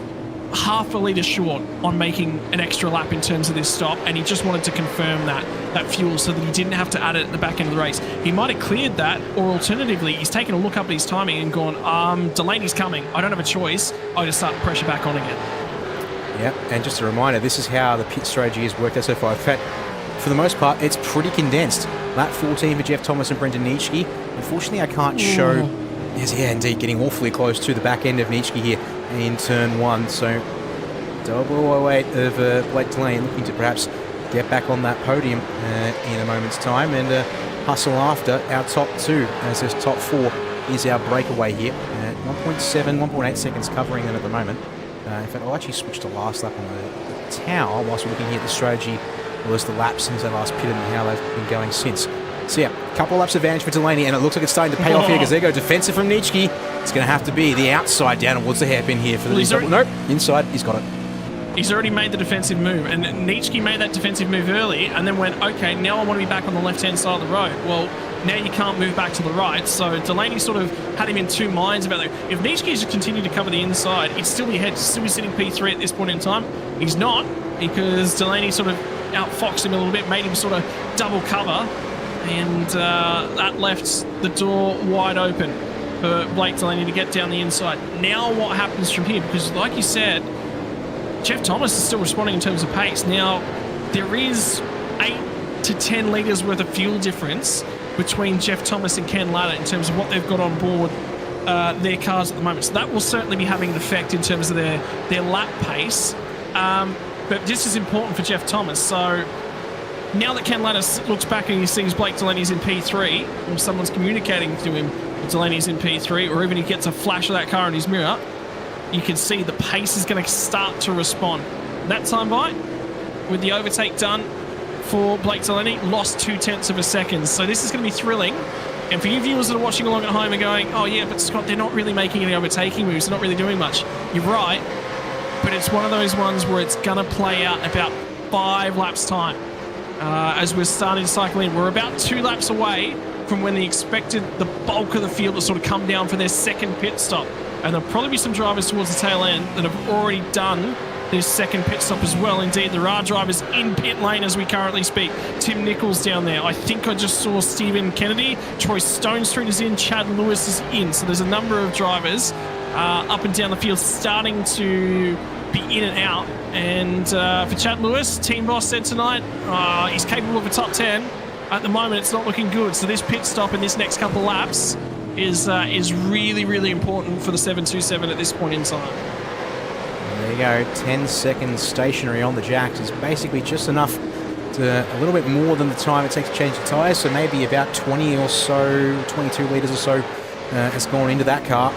half a litre short on making an extra lap in terms of this stop, and he just wanted to confirm that fuel so that he didn't have to add it at the back end of the race. He might have cleared that, or alternatively, he's taken a look up at his timing and gone, Delaney's coming. I don't have a choice. I just start the pressure back on again. Yeah, and just a reminder, this is how the pit strategy has worked out so far. In fact, for the most part, it's pretty condensed. Lap 14 for Jeff Thomas and Brendan Nitschke. Unfortunately, I can't show... Yes, yeah, indeed, getting awfully close to the back end of Nitschke here in turn 1. So, double weight of Blake Delaney looking to perhaps get back on that podium in a moment's time and hustle after our top 2, as this top 4 is our breakaway here. 1.7, 1.8 seconds covering them at the moment. In fact, I'll actually switch to last lap on the tower whilst we're looking here at the strategy, was the laps since they last pitted and how they've been going since. So yeah, a couple of laps advantage for Delaney, and it looks like it's starting to pay off here because there go defensive from Nitschke. It's going to have to be the outside down towards the hairpin here for the nope, inside, he's got it. He's already made the defensive move, and Nitschke made that defensive move early and then went, okay, now I want to be back on the left-hand side of the road. Well, now you can't move back to the right, so Delaney sort of had him in 2 minds about that. If Nitschke just continued to cover the inside, he'd still be ahead, still be sitting P3 at this point in time. He's not, because Delaney sort of outfoxed him a little bit, made him sort of double cover, and that left the door wide open for Blake Delaney to get down the inside. Now what happens from here? Because like you said, Jeff Thomas is still responding in terms of pace. Now, there is 8 to 10 litres worth of fuel difference between Jeff Thomas and Ken Ladder in terms of what they've got on board their cars at the moment. So that will certainly be having an effect in terms of their lap pace. But this is important for Jeff Thomas. So now that Ken Ladder looks back and he sees Blake Delaney's in P3, or someone's communicating to him that Delaney's in P3, or even he gets a flash of that car in his mirror, you can see the pace is going to start to respond. That time by, with the overtake done for Blake Delaney, lost 0.2 of a second. So this is going to be thrilling. And for you viewers that are watching along at home and going, oh yeah, but Scott, they're not really making any overtaking moves. They're not really doing much. You're right. but it's one of those ones where it's going to play out in about 5 laps time. As we're starting to cycle in, we're about 2 laps away from when the bulk of the field to sort of come down for their second pit stop. And there'll probably be some drivers towards the tail end that have already done this second pit stop as well. Indeed, there are drivers in pit lane as we currently speak. Tim Nichols down there. I think I just saw Stephen Kennedy. Troy Stone Street is in. Chad Lewis is in. So there's a number of drivers up and down the field starting to be in and out. And for Chad Lewis, team boss said tonight, he's capable of a top 10. At the moment, it's not looking good. So this pit stop in this next couple of laps is really, really important for the 727 at this point in time. There you go, 10 seconds stationary on the jacks is basically just enough to a little bit more than the time it takes to change the tyres, so maybe about 20 or so, 22 litres or so has gone into that car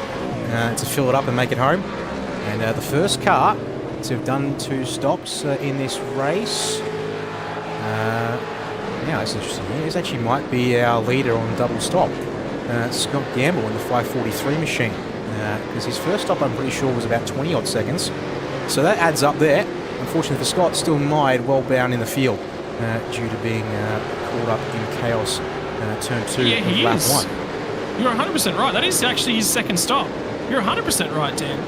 to fill it up and make it home. And the first car to have done 2 stops in this race. Yeah, it's interesting. This actually might be our leader on double stop, Scott Gamble in the 543 machine. Because his first stop, I'm pretty sure, was about 20-odd seconds. So that adds up there. Unfortunately for Scott, still mired well down in the field due to being caught up in chaos turn 2 of lap 1. You're 100% right. That is actually his second stop. You're 100% right, Dan.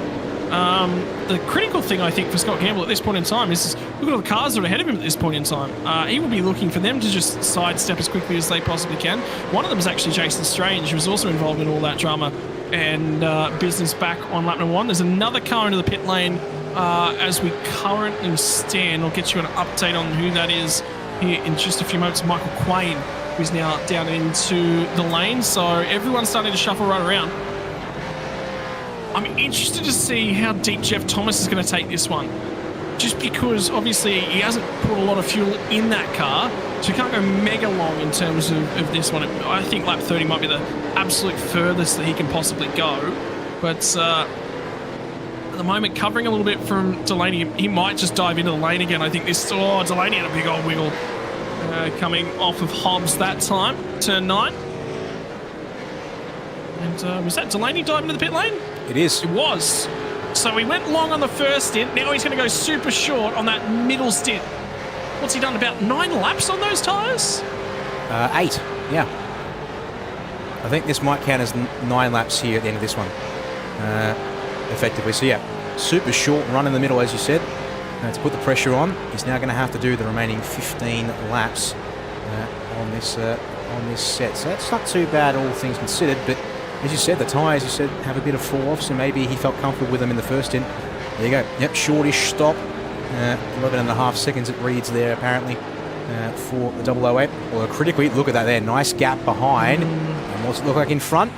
The critical thing, I think, for Scott Gamble at this point in time is look at all the cars that are ahead of him at this point in time. He will be looking for them to just sidestep as quickly as they possibly can. One of them is actually Jason Strange, who was also involved in all that drama and business back on lap number 1. There's another car into the pit lane as we currently stand. I'll get you an update on who that is here in just a few moments. Michael Quain, who's now down into the lane. So everyone's starting to shuffle right around. I'm interested to see how deep Jeff Thomas is going to take this one. Just because, obviously, he hasn't put a lot of fuel in that car, so he can't go mega long in terms of this one. I think lap 30 might be the absolute furthest that he can possibly go. But at the moment, covering a little bit from Delaney, he might just dive into the lane again. I think this... Oh, Delaney had a big old wiggle coming off of Hobbs that time, turn 9. And was that Delaney diving into the pit lane? It is. It was. So he went long on the first stint. Now he's going to go super short on that middle stint. What's he done? About 9 laps on those tyres? 8, yeah. I think this might count as 9 laps here at the end of this one, effectively. So yeah, super short run in the middle, as you said. To put the pressure on, he's now going to have to do the remaining 15 laps on this set. So that's not too bad, all things considered, but as you said, the tyres, you said, have a bit of fall off, so maybe he felt comfortable with them in the first stint. There you go. Yep, shortish stop. 11.5 seconds it reads there, apparently, for the 008. Although critically, look at that there. Nice gap behind. And what's it look like in front?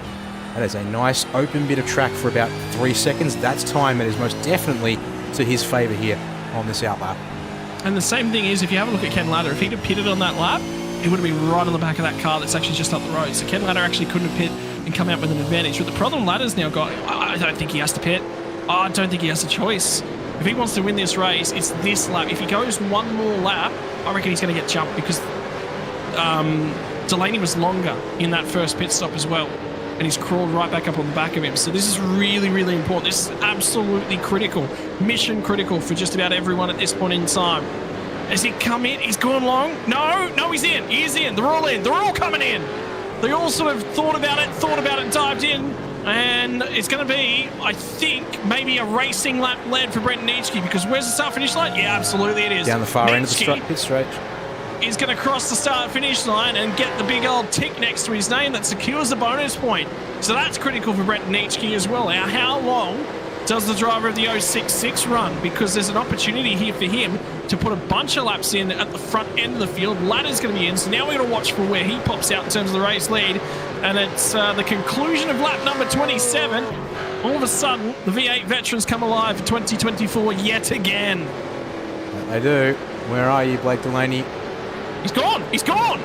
That is a nice open bit of track for about 3 seconds. That's time that is most definitely to his favour here on this outlap. And the same thing is, if you have a look at Ken Ladder, if he'd have pitted on that lap, he would have been right on the back of that car that's actually just up the road. So Ken Ladder actually couldn't have pit and come out with an advantage. But the problem Ladder's now got, I don't think he has to pit. I don't think he has a choice. If he wants to win this race, it's this lap. If he goes one more lap, I reckon he's going to get jumped because Delaney was longer in that first pit stop as well. And he's crawled right back up on the back of him. So this is really, really important. This is absolutely critical. Mission critical for just about everyone at this point in time. Has he come in? He's gone long? No, he's in. He is in. They're all in. They're all coming in. They all sort of thought about it, dived in. And it's going to be, I think, maybe a racing lap led for Brenton Nitschke, because where's the start-finish line? Yeah, absolutely it is. Down the far end of the pit straight. Is going to cross the start-finish line and get the big old tick next to his name that secures the bonus point. So that's critical for Brenton Nitschke as well. Now, how long does the driver of the 066 run? Because there's an opportunity here for him to put a bunch of laps in at the front end of the field. Ladder's going to be in, so now we're going to watch for where he pops out in terms of the race lead. And it's the conclusion of lap number 27. All of a sudden, the V8 veterans come alive for 2024 yet again. They do. Where are you, Blake Delaney? He's gone. He's gone.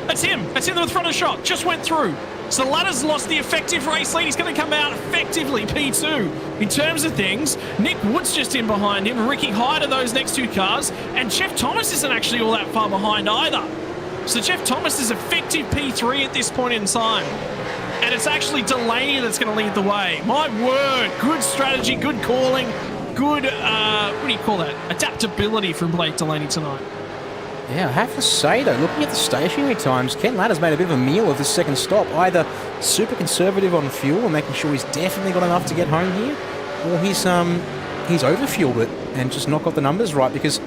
That's him. That's him at the front of the shot. Just went through. So Ladder's lost the effective race lead. He's going to come out effectively P2. In terms of things, Nick Wood's just in behind him. Ricky Hyde are those next 2 cars. And Jeff Thomas isn't actually all that far behind either. So Jeff Thomas is effective P3 at this point in time. And it's actually Delaney that's going to lead the way. My word, good strategy, good calling. good, what do you call that? Adaptability from Blake Delaney tonight. Yeah, I have to say though, looking at the stationary times, Ken Latter's made a bit of a meal of this second stop. Either super conservative on fuel and making sure he's definitely got enough to get home here, or he's overfueled it and just not got the numbers right, because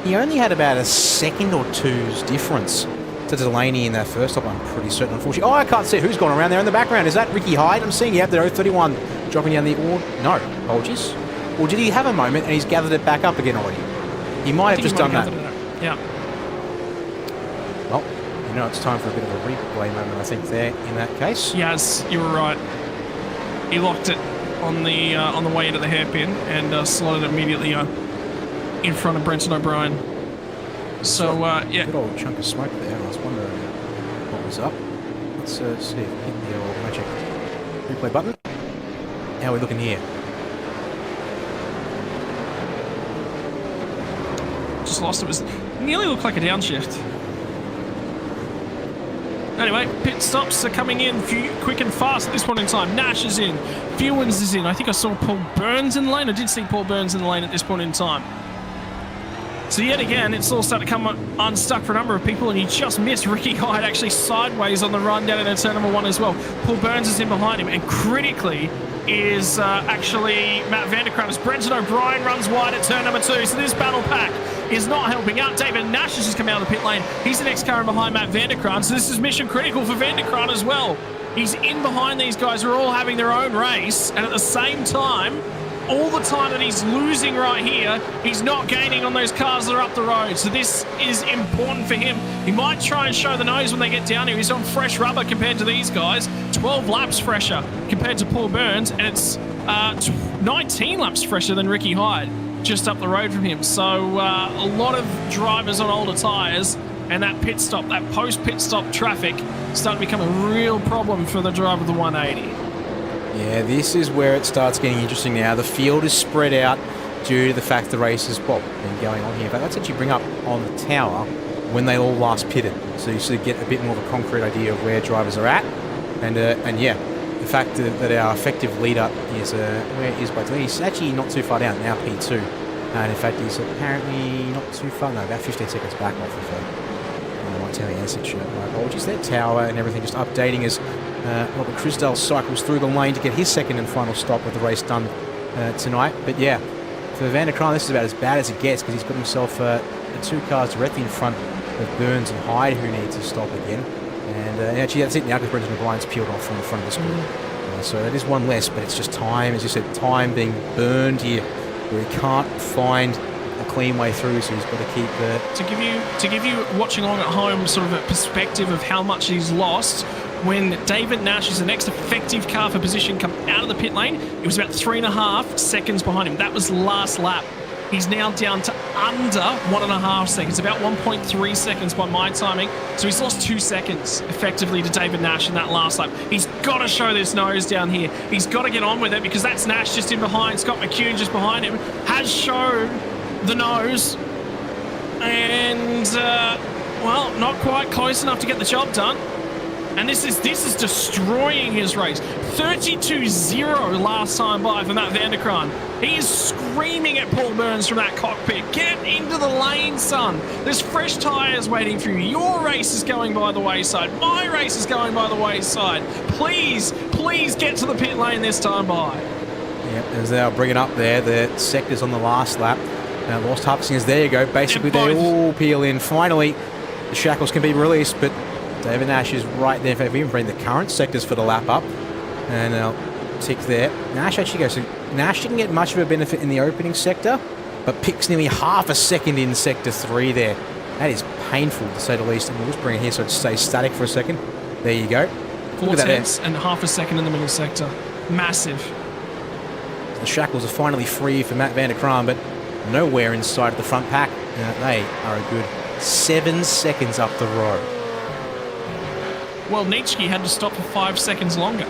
he only had about a second or two's difference to Delaney in that first stop, I'm pretty certain, unfortunately. Oh, I can't see who's gone around there in the background. Is that Ricky Hyde? I'm seeing you have the 031 dropping down the... No, apologies. Or did he have a moment and he's gathered it back up again already? He might have just done that. Yeah. Well, you know, it's time for a bit of a replay moment, I think, there in that case. Yes, you were right. He locked it on the way into the hairpin and slotted immediately in front of Brenton O'Brien. So, yeah. Good old chunk of smoke there. I was wondering what was up. Let's see if we hit the old magic replay button. How are we looking here? Just lost it. Was nearly looked like a downshift. Anyway, pit stops are coming in quick and fast at this point in time. Nash is in. Fewens is in. I think I saw Paul Burns in the lane. I did see Paul Burns in the lane at this point in time. So yet again, it's all starting to come unstuck for a number of people, and you just missed Ricky Hyde actually sideways on the run down into turn number 1 as well. Paul Burns is in behind him, and critically is actually Matt Vanderkruijs as Brenton O'Brien runs wide at turn number 2. So this battle pack is not helping out. David Nash has just come out of the pit lane. He's the next car in behind Matt Vanderkruijs, so this is mission critical for Vanderkruijs as well. He's in behind these guys who are all having their own race, and at the same time, all the time that he's losing right here, he's not gaining on those cars that are up the road. So this is important for him. He might try and show the nose when they get down here. He's on fresh rubber compared to these guys. 12 laps fresher compared to Paul Burns, and it's 19 laps fresher than Ricky Hyde just up the road from him. So a lot of drivers on older tyres, and that pit stop, that post-pit stop traffic starting to become a real problem for the driver of the 180. Yeah, this is where it starts getting interesting now. The field is spread out due to the fact the race has, well, been going on here. But let's actually bring up on the tower when they all last pitted, so you sort of get a bit more of a concrete idea of where drivers are at. And yeah, the fact that our effective leader is, where is Blake? He's actually not too far down, now P2. And in fact, he's apparently not too far, no, about 15 seconds back off of my Terry Ansett shirt. My apologies there. Tower and everything just updating as Robert Crisdale cycles through the lane to get his second and final stop with the race done tonight. But yeah, for Vanderkruijs, this is about as bad as it gets, because he's got himself the 2 cars directly in front of Burns and Hyde, who need to stop again. And actually, that's it now, because Brendan O'Brien's peeled off from the front of the screen. So that is one less, but it's just time, as you said, time being burned here, where he can't find a clean way through, so he's got to keep to give you watching along at home sort of a perspective of how much he's lost. When David Nash is the next effective car for position come out of the pit lane, it was about 3.5 seconds behind him. That was last lap. He's now down to under 1.5 seconds, about 1.3 seconds by my timing. So he's lost 2 seconds effectively to David Nash in that last lap. He's got to show this nose down here. He's got to get on with it, because that's Nash just in behind. Scott McCune just behind him has shown the nose. And, well, not quite close enough to get the job done. And this is destroying his race. 32-0 last time by for Matt Vanderkruijs. He is screaming at Paul Burns from that cockpit. Get into the lane, son. There's fresh tyres waiting for you. Your race is going by the wayside. My race is going by the wayside. Please, please get to the pit lane this time by. Yep, as they'll bring it up there, the sectors on the last lap. Lost half seconds. There you go. Basically, they all peel in. Finally, the shackles can be released, but David Nash is right there. In fact, we even bring the current sectors for the lap up, and I'll tick there. Nash actually goes. So Nash didn't get much of a benefit in the opening sector, but picks nearly half a second in sector 3 there. That is painful, to say the least. And we'll just bring it here so it stays static for a second. There you go. 4 tenths and half a second in the middle sector. Massive. The shackles are finally free for Matt Vanderkruijs, but nowhere inside of the front pack. They are a good 7 seconds up the road. Well, Nitschke had to stop for 5 seconds longer.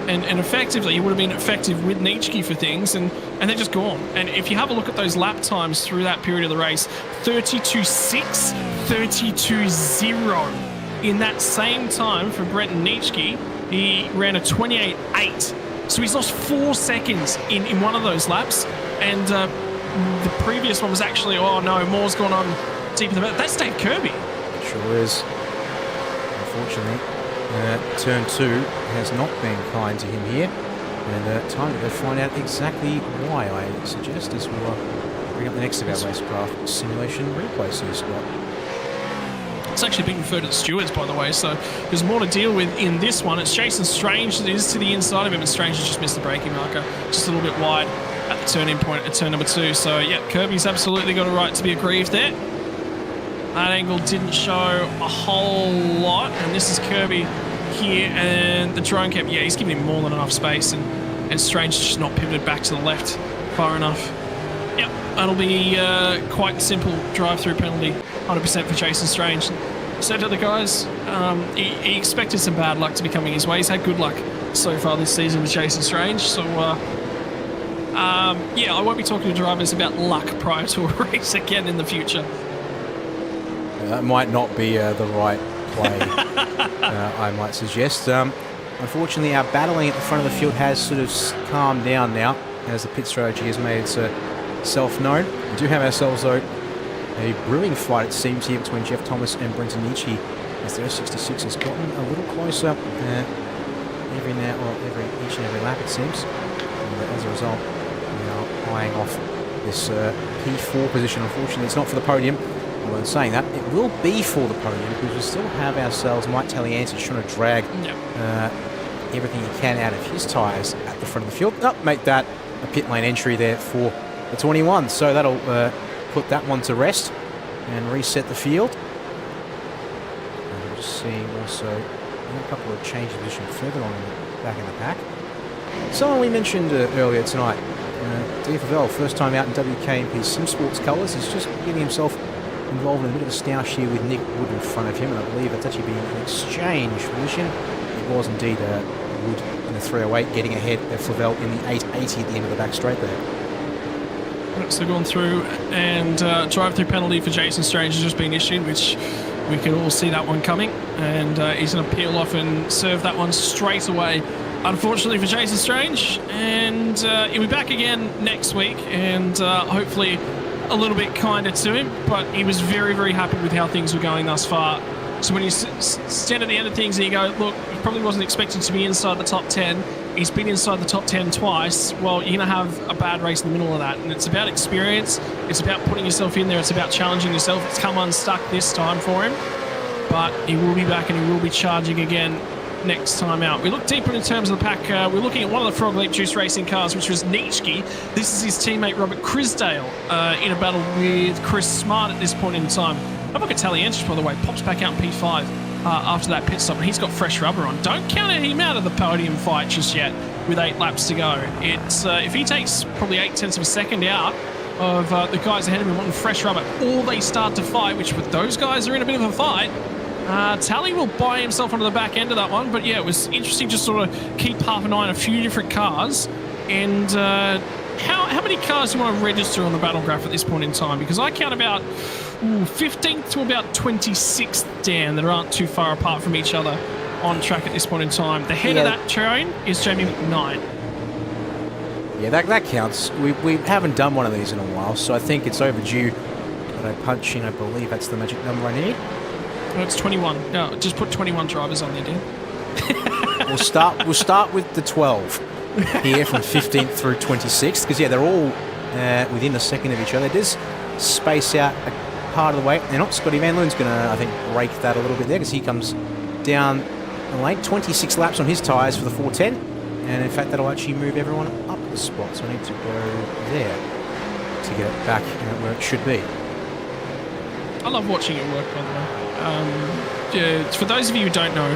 And effectively, he would have been effective with Nitschke for things, and they're just gone. And if you have a look at those lap times through that period of the race, 32.6, 32.0. In that same time for Brenton Nitschke, he ran a 28.8. So he's lost 4 seconds in one of those laps. And the previous one was actually, oh no, more's gone on deep in the middle. That's Dave Kirby. It sure is. Unfortunately, turn 2 has not been kind to him here. And time to go find out exactly why, I suggest, as we'll bring up the next of our RaceKraft simulation replay series, Scott. It's actually being referred to the stewards, by the way, so there's more to deal with in this one. It's Jason Strange that is to the inside of him, and Strange has just missed the braking marker, just a little bit wide at the turn-in point at turn number 2. So, yeah, Kirby's absolutely got a right to be aggrieved there. That angle didn't show a whole lot, and this is Kirby here, and the drone kept, yeah, he's giving him more than enough space, and Strange just not pivoted back to the left far enough. Yep, that'll be quite simple drive-through penalty, 100% for Jason Strange. So to the guys, he expected some bad luck to be coming his way. He's had good luck so far this season with Jason Strange, so yeah, I won't be talking to drivers about luck prior to a race again in the future. That might not be the right play, I might suggest. Unfortunately, our battling at the front of the field has sort of calmed down now as the pit strategy has made itself known. We do have ourselves, though, a brewing fight, it seems, here between Jeff Thomas and Brenton Nietzsche, as the 066 has gotten a little closer each and every lap, it seems. And as a result, we are eyeing off this P4 position. Unfortunately, it's not for the podium. Although in saying that, it will be for the podium because we still have ourselves Mike Taliantis trying to drag everything he can out of his tyres at the front of the field. Make that a pit lane entry there for the 21. So that'll put that one to rest and reset the field. And we're just seeing also a couple of changes of position further on in the back of the pack. Someone we mentioned earlier tonight, DFL, first time out in WKMP SimSports colours, is just getting himself involved in a bit of a stoush here with Nick Wood in front of him, and I believe that's actually been an exchange position. It was indeed Wood in the 308 getting ahead of Flavel in the 880 at the end of the back straight there. So gone through, and drive-through penalty for Jason Strange has just been issued, which we can all see that one coming, and he's going to peel off and serve that one straight away, unfortunately for Jason Strange, and he'll be back again next week, and hopefully a little bit kinder to him, but he was very, very happy with how things were going thus far. So when you stand at the end of things and you go, look, he probably wasn't expected to be inside the top 10. He's been inside the top 10 twice. Well, you're going to have a bad race in the middle of that. And it's about experience. It's about putting yourself in there. It's about challenging yourself. It's come unstuck this time for him. But he will be back and he will be charging again next time out. We look deeper in terms of the pack. We're looking at one of the Frog Leap Juice racing cars, which was Nietzsche. This is his teammate Robert Crisdale in a battle with Chris Smart at this point in time. Have a look at Taliantis, by the way, pops back out in P5 after that pit stop, and he's got fresh rubber on. Don't count him out of the podium fight just yet with 8 laps to go. It's if he takes probably 0.8 of a second out of the guys ahead of him wanting fresh rubber, or they start to fight, which with those guys are in a bit of a fight, Tally will buy himself onto the back end of that one. But yeah, it was interesting just sort of keep half an eye on a few different cars. And how many cars do you want to register on the battle graph at this point in time? Because I count about 15th to about 26th, Dan, that aren't too far apart from each other on track at this point in time. The head of that train is Jamie McKnight. Yeah, that counts. We haven't done one of these in a while, so I think it's overdue that I punch in. I believe that's the magic number I need. No, it's 21. No, just put 21 drivers on there, Dan. We'll start with the 12 here from 15th through 26th, because yeah, they're all within a second of each other. There's space out a part of the way. They're not. Scotty Van Loon's going to, I think, break that a little bit there, because he comes down the lane. 26 laps on his tyres for the 410, and in fact that'll actually move everyone up the spot, so I need to go there to get it back where it should be. I love watching it work, by the way. Yeah, for those of you who don't know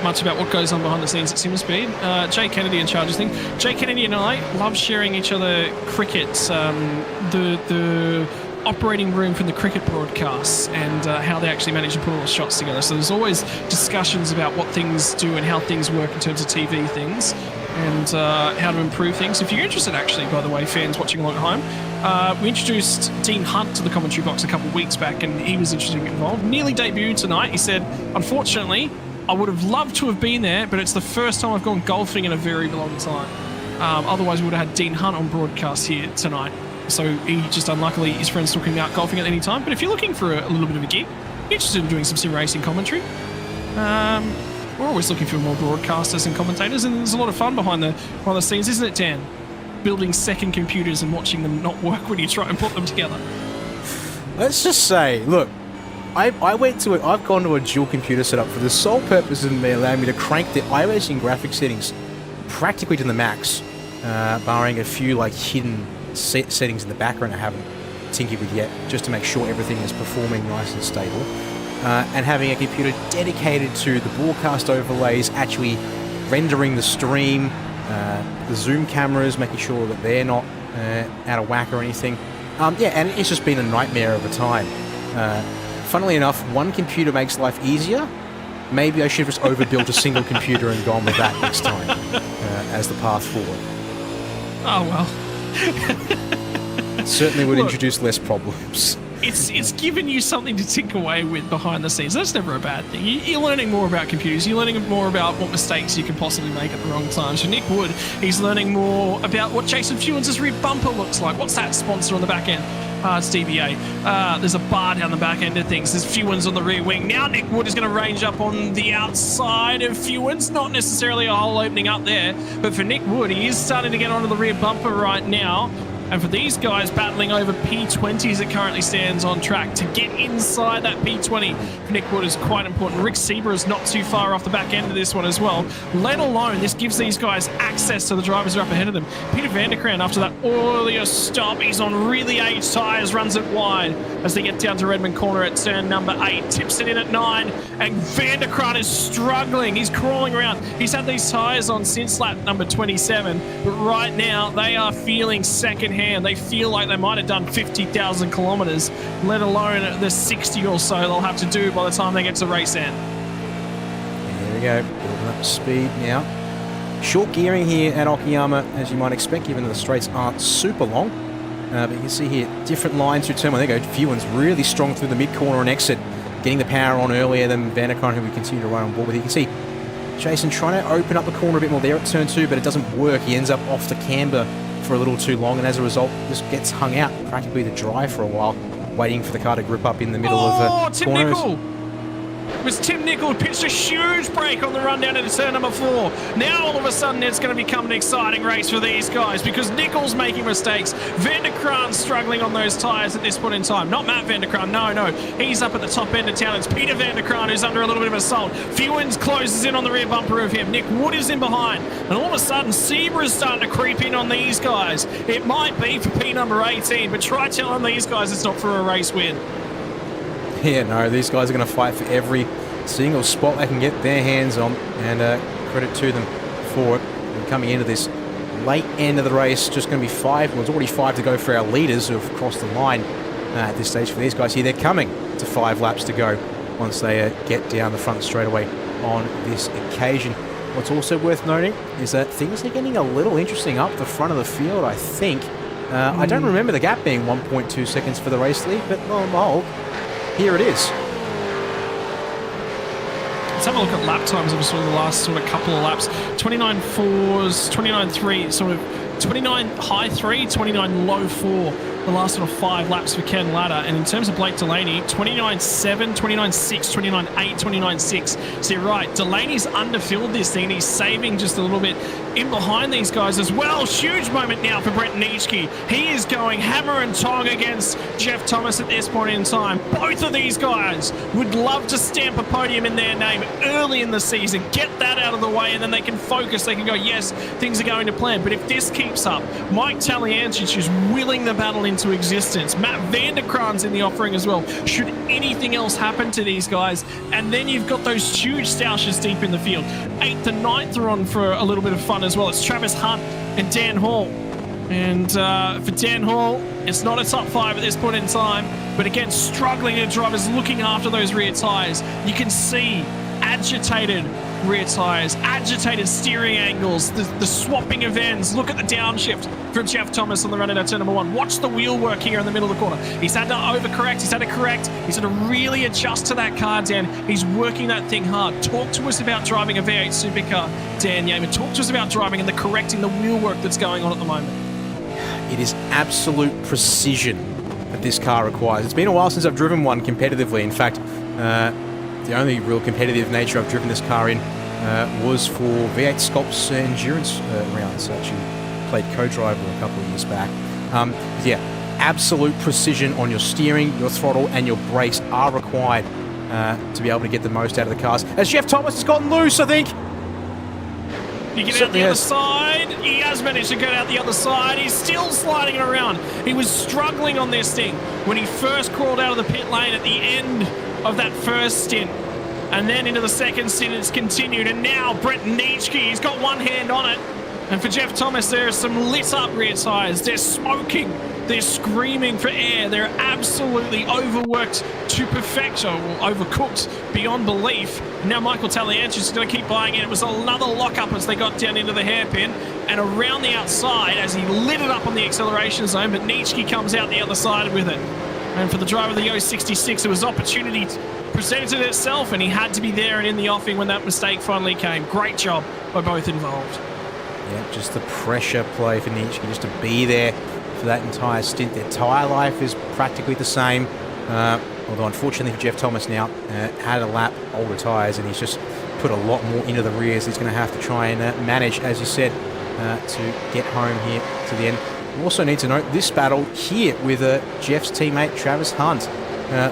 much about what goes on behind the scenes at SimSpeed, Jay Kennedy in charge of this thing. Jay Kennedy and I love sharing each other cricket, the operating room from the cricket broadcasts, and how they actually manage to put all the shots together. So there's always discussions about what things do and how things work in terms of TV things, and how to improve things. If you're interested, actually, by the way, fans watching along at home, we introduced Dean Hunt to the commentary box a couple of weeks back, and he was interested to get involved. Nearly debuted tonight. He said, unfortunately, I would have loved to have been there, but it's the first time I've gone golfing in a very long time. Otherwise, we would have had Dean Hunt on broadcast here tonight. so he just unluckily, his friends took him out golfing at any time. But if you're looking for a little bit of a gig, interested in doing some sim racing commentary, we're always looking for more broadcasters and commentators, and there's a lot of fun behind the scenes, isn't it, Dan? Building second computers and watching them not work when you try and put them together. Let's just say, look, I've gone to a dual computer setup for the sole purpose of allowing me to crank the iRacing graphic settings practically to the max, barring a few like hidden settings in the background I haven't tinkered with yet, just to make sure everything is performing nice and stable. And having a computer dedicated to the broadcast overlays, actually rendering the stream, the zoom cameras, making sure that they're not out of whack or anything. Yeah, and it's just been a nightmare of a time. Funnily enough, one computer makes life easier. Maybe I should have just overbuilt a single computer and gone with that next time as the path forward. Oh, well. Certainly would introduce less problems. It's given you something to tinker away with behind the scenes. That's never a bad thing. You're learning more about computers. You're learning more about what mistakes you can possibly make at the wrong time. So Nick Wood, he's learning more about what Jason Fewens' rear bumper looks like. What's that sponsor on the back end? It's DBA. There's a bar down the back end of things. There's Fewens on the rear wing. Now Nick Wood is going to range up on the outside of Fewens. Not necessarily a hole opening up there, but for Nick Wood, he is starting to get onto the rear bumper right now. And for these guys battling over P20 as it currently stands on track, to get inside that P20 for Nick Wood is quite important. Rick Sieber is not too far off the back end of this one as well. Let alone, this gives these guys access to the drivers who are up ahead of them. Peter Vanderkraan, after that earlier stop, he's on really aged tyres, runs it wide as they get down to Redmond Corner at turn number 8, tips it in at 9, and Vanderkraan is struggling. He's crawling around. He's had these tyres on since lap number 27, but right now they are feeling second. They feel like they might have done 50,000 kilometers, let alone the 60 or so they'll have to do by the time they get to race end. There we go, building up speed now. Short gearing here at Okayama, as you might expect, given that the straights aren't super long. But you can see here, different lines through turn one. There you go, Fewens really strong through the mid-corner and exit, getting the power on earlier than Vanderkraan, who we continue to run on board with. You can see Jason trying to open up the corner a bit more there at turn 2, but it doesn't work. He ends up off the camber for a little too long, and as a result just gets hung out practically to dry for a while, waiting for the car to grip up in the middle of the corners. Nicol! It was Tim Nicol who pitched a huge break on the run down into turn number 4. Now all of a sudden it's going to become an exciting race for these guys because Nicol's making mistakes. Vanderkraan's struggling on those tyres at this point in time. Not Matt Vanderkraan, no. He's up at the top end of town. It's Peter Vanderkraan who's under a little bit of assault. Fewens closes in on the rear bumper of him. Nick Wood is in behind. And all of a sudden Sieber is starting to creep in on these guys. It might be for P number 18, but try telling these guys it's not for a race win. Yeah, no, these guys are going to fight for every single spot they can get their hands on, and credit to them for it. And coming into this late end of the race, just going to be 5. Well, it's already 5 to go for our leaders who have crossed the line at this stage for these guys here. They're coming to 5 laps to go once they get down the front straightaway on this occasion. What's also worth noting is that things are getting a little interesting up the front of the field, I think. I don't remember the gap being 1.2 seconds for the race lead, but lo and behold, here it is. Let's have a look at lap times of sort of the last sort of couple of laps. 29.4s, 29.3, sort of 29 high 3, 29 low 4. The last sort of 5 laps for Ken Latta. And in terms of Blake Delaney, 29.7, 29.6, 29.8, 29.6. So you're right, Delaney's underfilled this thing. He's saving just a little bit in behind these guys as well. Huge moment now for Brent Nitschke. He is going hammer and tong against Jeff Thomas at this point in time. Both of these guys would love to stamp a podium in their name early in the season. Get that out of the way and then they can focus. They can go, yes, things are going to plan. But if this keeps up, Mike Taliancic is willing the battle into existence. Matt Vanderkraan's in the offering as well, should anything else happen to these guys. And then you've got those huge stoushes deep in the field. 8th and 9th are on for a little bit of fun as well. It's Travis Hunt and Dan Hall. And for Dan Hall, it's not a top 5 at this point in time, but again, struggling to drivers looking after those rear tyres. You can see agitated rear tyres, agitated steering angles, the swapping of ends. Look at the downshift from Jeff Thomas on the run into turn number 1. Watch the wheel work here in the middle of the corner. He's had to overcorrect, he's had to correct, he's had to really adjust to that car, Dan. He's working that thing hard. Talk to us about driving a V8 supercar, Dan Yeaman. Talk to us about driving and the correcting the wheel work that's going on at the moment. it is absolute precision that this car requires. It's been a while since I've driven one competitively. In fact, the only real competitive nature I've driven this car in was for V8 Sculpt's endurance rounds. I actually played co-driver a couple of years back. But yeah, absolute precision on your steering, your throttle, and your brakes are required to be able to get the most out of the cars. As Jeff Thomas has gotten loose, I think. You get out the other side. He has managed to get out the other side. He's still sliding it around. He was struggling on this thing when he first crawled out of the pit lane at the end of that first stint. And then into the second stint, it's continued. And now Brett Nitschke, he's got one hand on it. And for Jeff Thomas, there are some lit up rear tyres. They're smoking. They're screaming for air. They're absolutely overworked to perfection, or overcooked beyond belief. And now Michael Taliancic is going to keep buying in. It was another lockup as they got down into the hairpin and around the outside as he lit it up on the acceleration zone, but Nitschke comes out the other side with it. And for the driver of the 066, it was opportunity presented itself, and he had to be there and in the offing when that mistake finally came. Great job by both involved. Yeah, just the pressure play for Nitschke, just to be there for that entire stint. Their tyre life is practically the same, although unfortunately for Jeff Thomas now, had a lap older tyres, and he's just put a lot more into the rears. He's going to have to try and manage, as you said, to get home here to the end. We also need to note this battle here with Jeff's teammate Travis Hunt,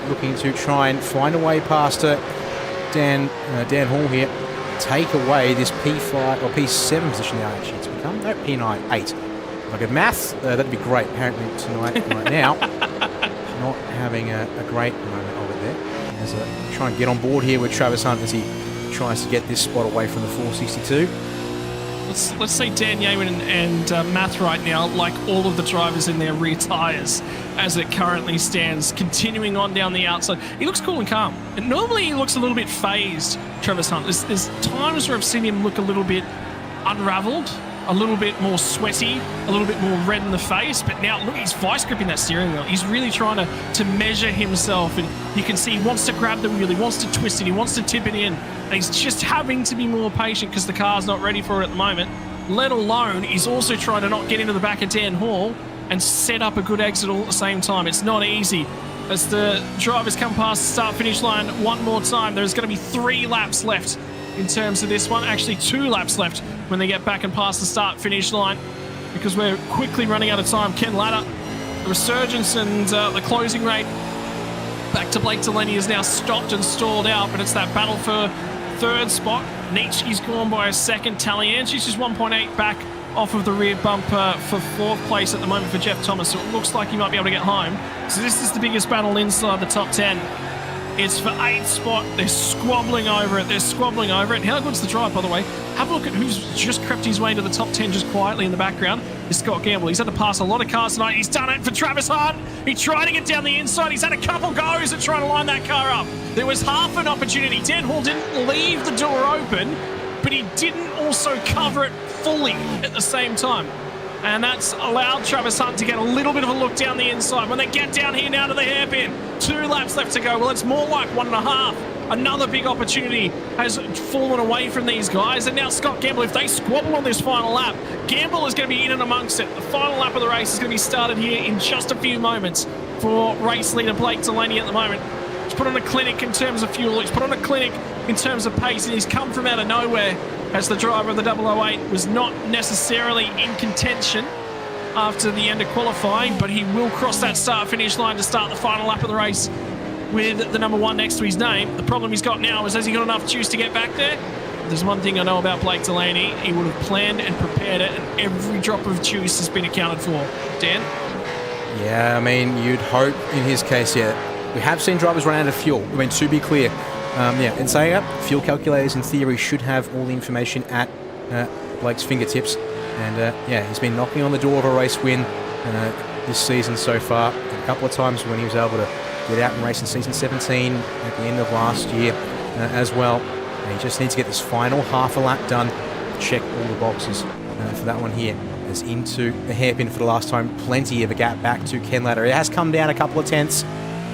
looking to try and find a way past Dan Hall here, take away this P5 or P7 position now. Actually, it's become no P9 8. If I could maths, that'd be great. Apparently tonight, right now, not having a great moment of it there. As try and get on board here with Travis Hunt as he tries to get this spot away from the 462. Let's say Dan Yeaman and Math right now, like all of the drivers in their rear tyres as it currently stands, continuing on down the outside. He looks cool and calm. And normally he looks a little bit phased, Travis Hunt. There's times where I've seen him look a little bit unraveled, a little bit more sweaty, a little bit more red in the face, but now look, he's vice gripping that steering wheel. He's really trying to measure himself, and you can see he wants to grab the wheel, he wants to twist it, he wants to tip it in, and he's just having to be more patient because the car's not ready for it at the moment, let alone he's also trying to not get into the back of Dan Hall and set up a good exit all at the same time. It's not easy. As the drivers come past the start-finish line one more time, there's going to be 3 laps left in terms of this one. Actually, 2 laps left when they get back and past the start-finish line, because we're quickly running out of time. Ken Latta, the resurgence and the closing rate back to Blake Delaney is now stopped and stalled out, but it's that battle for third spot. Nitschke's gone by a second. Taliancic is 1.8 back off of the rear bumper for 4th place at the moment for Jeff Thomas, so it looks like he might be able to get home. So this is the biggest battle inside the top 10. It's for 8th spot. They're squabbling over it. They're squabbling over it. And how good's the drive, by the way? Have a look at who's just crept his way into the top 10 just quietly in the background. It's Scott Gamble. He's had to pass a lot of cars tonight. He's done it for Travis Hunt. He tried to get down the inside. He's had a couple goes at trying to line that car up. There was half an opportunity. Dan Hall didn't leave the door open, but he didn't also cover it fully at the same time. And that's allowed Travis Hunt to get a little bit of a look down the inside. When they get down here now to the hairpin, 2 laps left to go. Well, it's more like 1.5. Another big opportunity has fallen away from these guys. And now Scott Gamble, if they squabble on this final lap, Gamble is going to be in and amongst it. The final lap of the race is going to be started here in just a few moments for race leader Blake Delaney at the moment. He's put on a clinic in terms of fuel. He's put on a clinic in terms of pace, and he's come from out of nowhere as the driver of the 008 was not necessarily in contention after the end of qualifying, but he will cross that start-finish line to start the final lap of the race with the number 1 next to his name. The problem he's got now is, has he got enough juice to get back there? There's one thing I know about Blake Delaney. He would have planned and prepared it, and every drop of juice has been accounted for. Dan? Yeah, I mean, you'd hope in his case, yeah. We have seen drivers run out of fuel. I mean, to be clear, yeah, in saying that, fuel calculators in theory should have all the information at Blake's fingertips. And yeah, he's been knocking on the door of a race win this season so far. A couple of times when he was able to get out and race in season 17 at the end of last year as well. And he just needs to get this final half a lap done, check all the boxes for that one here. As into the hairpin for the last time, plenty of a gap back to Ken Latta. It has come down a couple of tenths.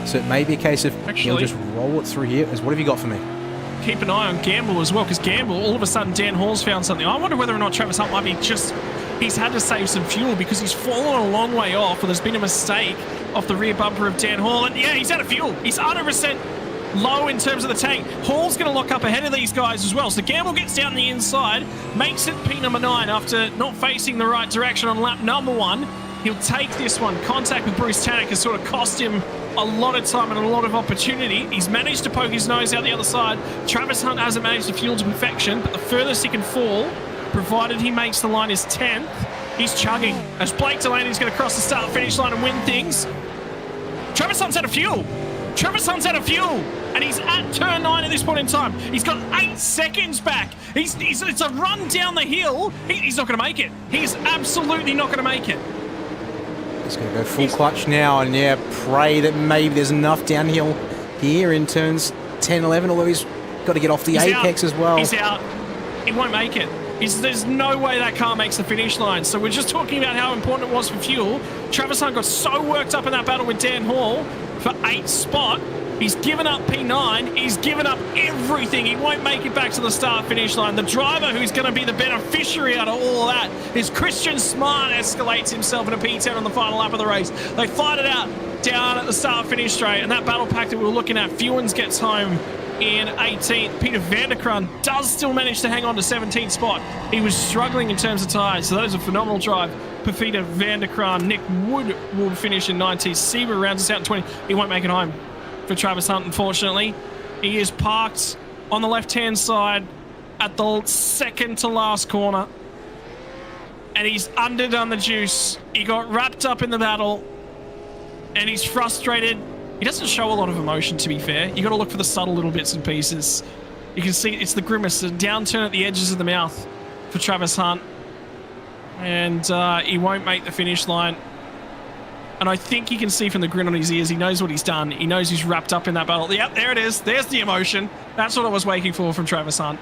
So it may be a case of he'll just roll it through here. What have you got for me? Keep an eye on Gamble as well, because Gamble, all of a sudden, Dan Hall's found something. I wonder whether or not Travis Hunt might be just he's had to save some fuel because he's fallen a long way off, or there's been a mistake off the rear bumper of Dan Hall. And yeah, he's out of fuel. He's 100% low in terms of the tank. Hall's going to lock up ahead of these guys as well. So Gamble gets down the inside, makes it P number 9 after not facing the right direction on lap number 1. He'll take this one. Contact with Bruce Tannock has sort of cost him a lot of time and a lot of opportunity. He's managed to poke his nose out the other side. Travis Hunt hasn't managed to fuel to perfection, but the furthest he can fall, provided he makes the line, is 10th. He's chugging as Blake Delaney's going to cross the start-finish line and win things. Travis Hunt's out of fuel. Travis Hunt's out of fuel. And he's at turn 9 at this point in time. He's got 8 seconds back. It's a run down the hill. He's not going to make it. He's absolutely not going to make it. He's going to go full clutch now, and yeah, pray that maybe there's enough downhill here in turns 10, 11, although he's got to get off the apex as well. He's out. He won't make it. There's no way that car makes the finish line. So we're just talking about how important it was for fuel. Travis Hunt got so worked up in that battle with Dan Hall for 8th spot. He's given up P9. He's given up everything. He won't make it back to the start-finish line. The driver who's going to be the beneficiary out of all of that is Christian Smart. Escalates himself in a P10 on the final lap of the race. They fight it out down at the start-finish straight. And that battle pack that we were looking at, Fewens gets home in 18th. Peter Vanderkraan does still manage to hang on to 17th spot. He was struggling in terms of tyres, so that is a phenomenal drive for Peter Vanderkraan. Nick Wood will finish in 19th. Sieber rounds us out in 20. He won't make it home for Travis Hunt, unfortunately. He is parked on the left-hand side at the second to last corner, and he's underdone the juice. He got wrapped up in the battle, and he's frustrated. He doesn't show a lot of emotion, to be fair. You got to look for the subtle little bits and pieces. You can see it's the grimace, the downturn at the edges of the mouth for Travis Hunt, and he won't make the finish line. And I think you can see from the grin on his ears, he knows what he's done. He knows he's wrapped up in that battle. Yep, there it is. There's the emotion. That's what I was waiting for from Travis Hunt.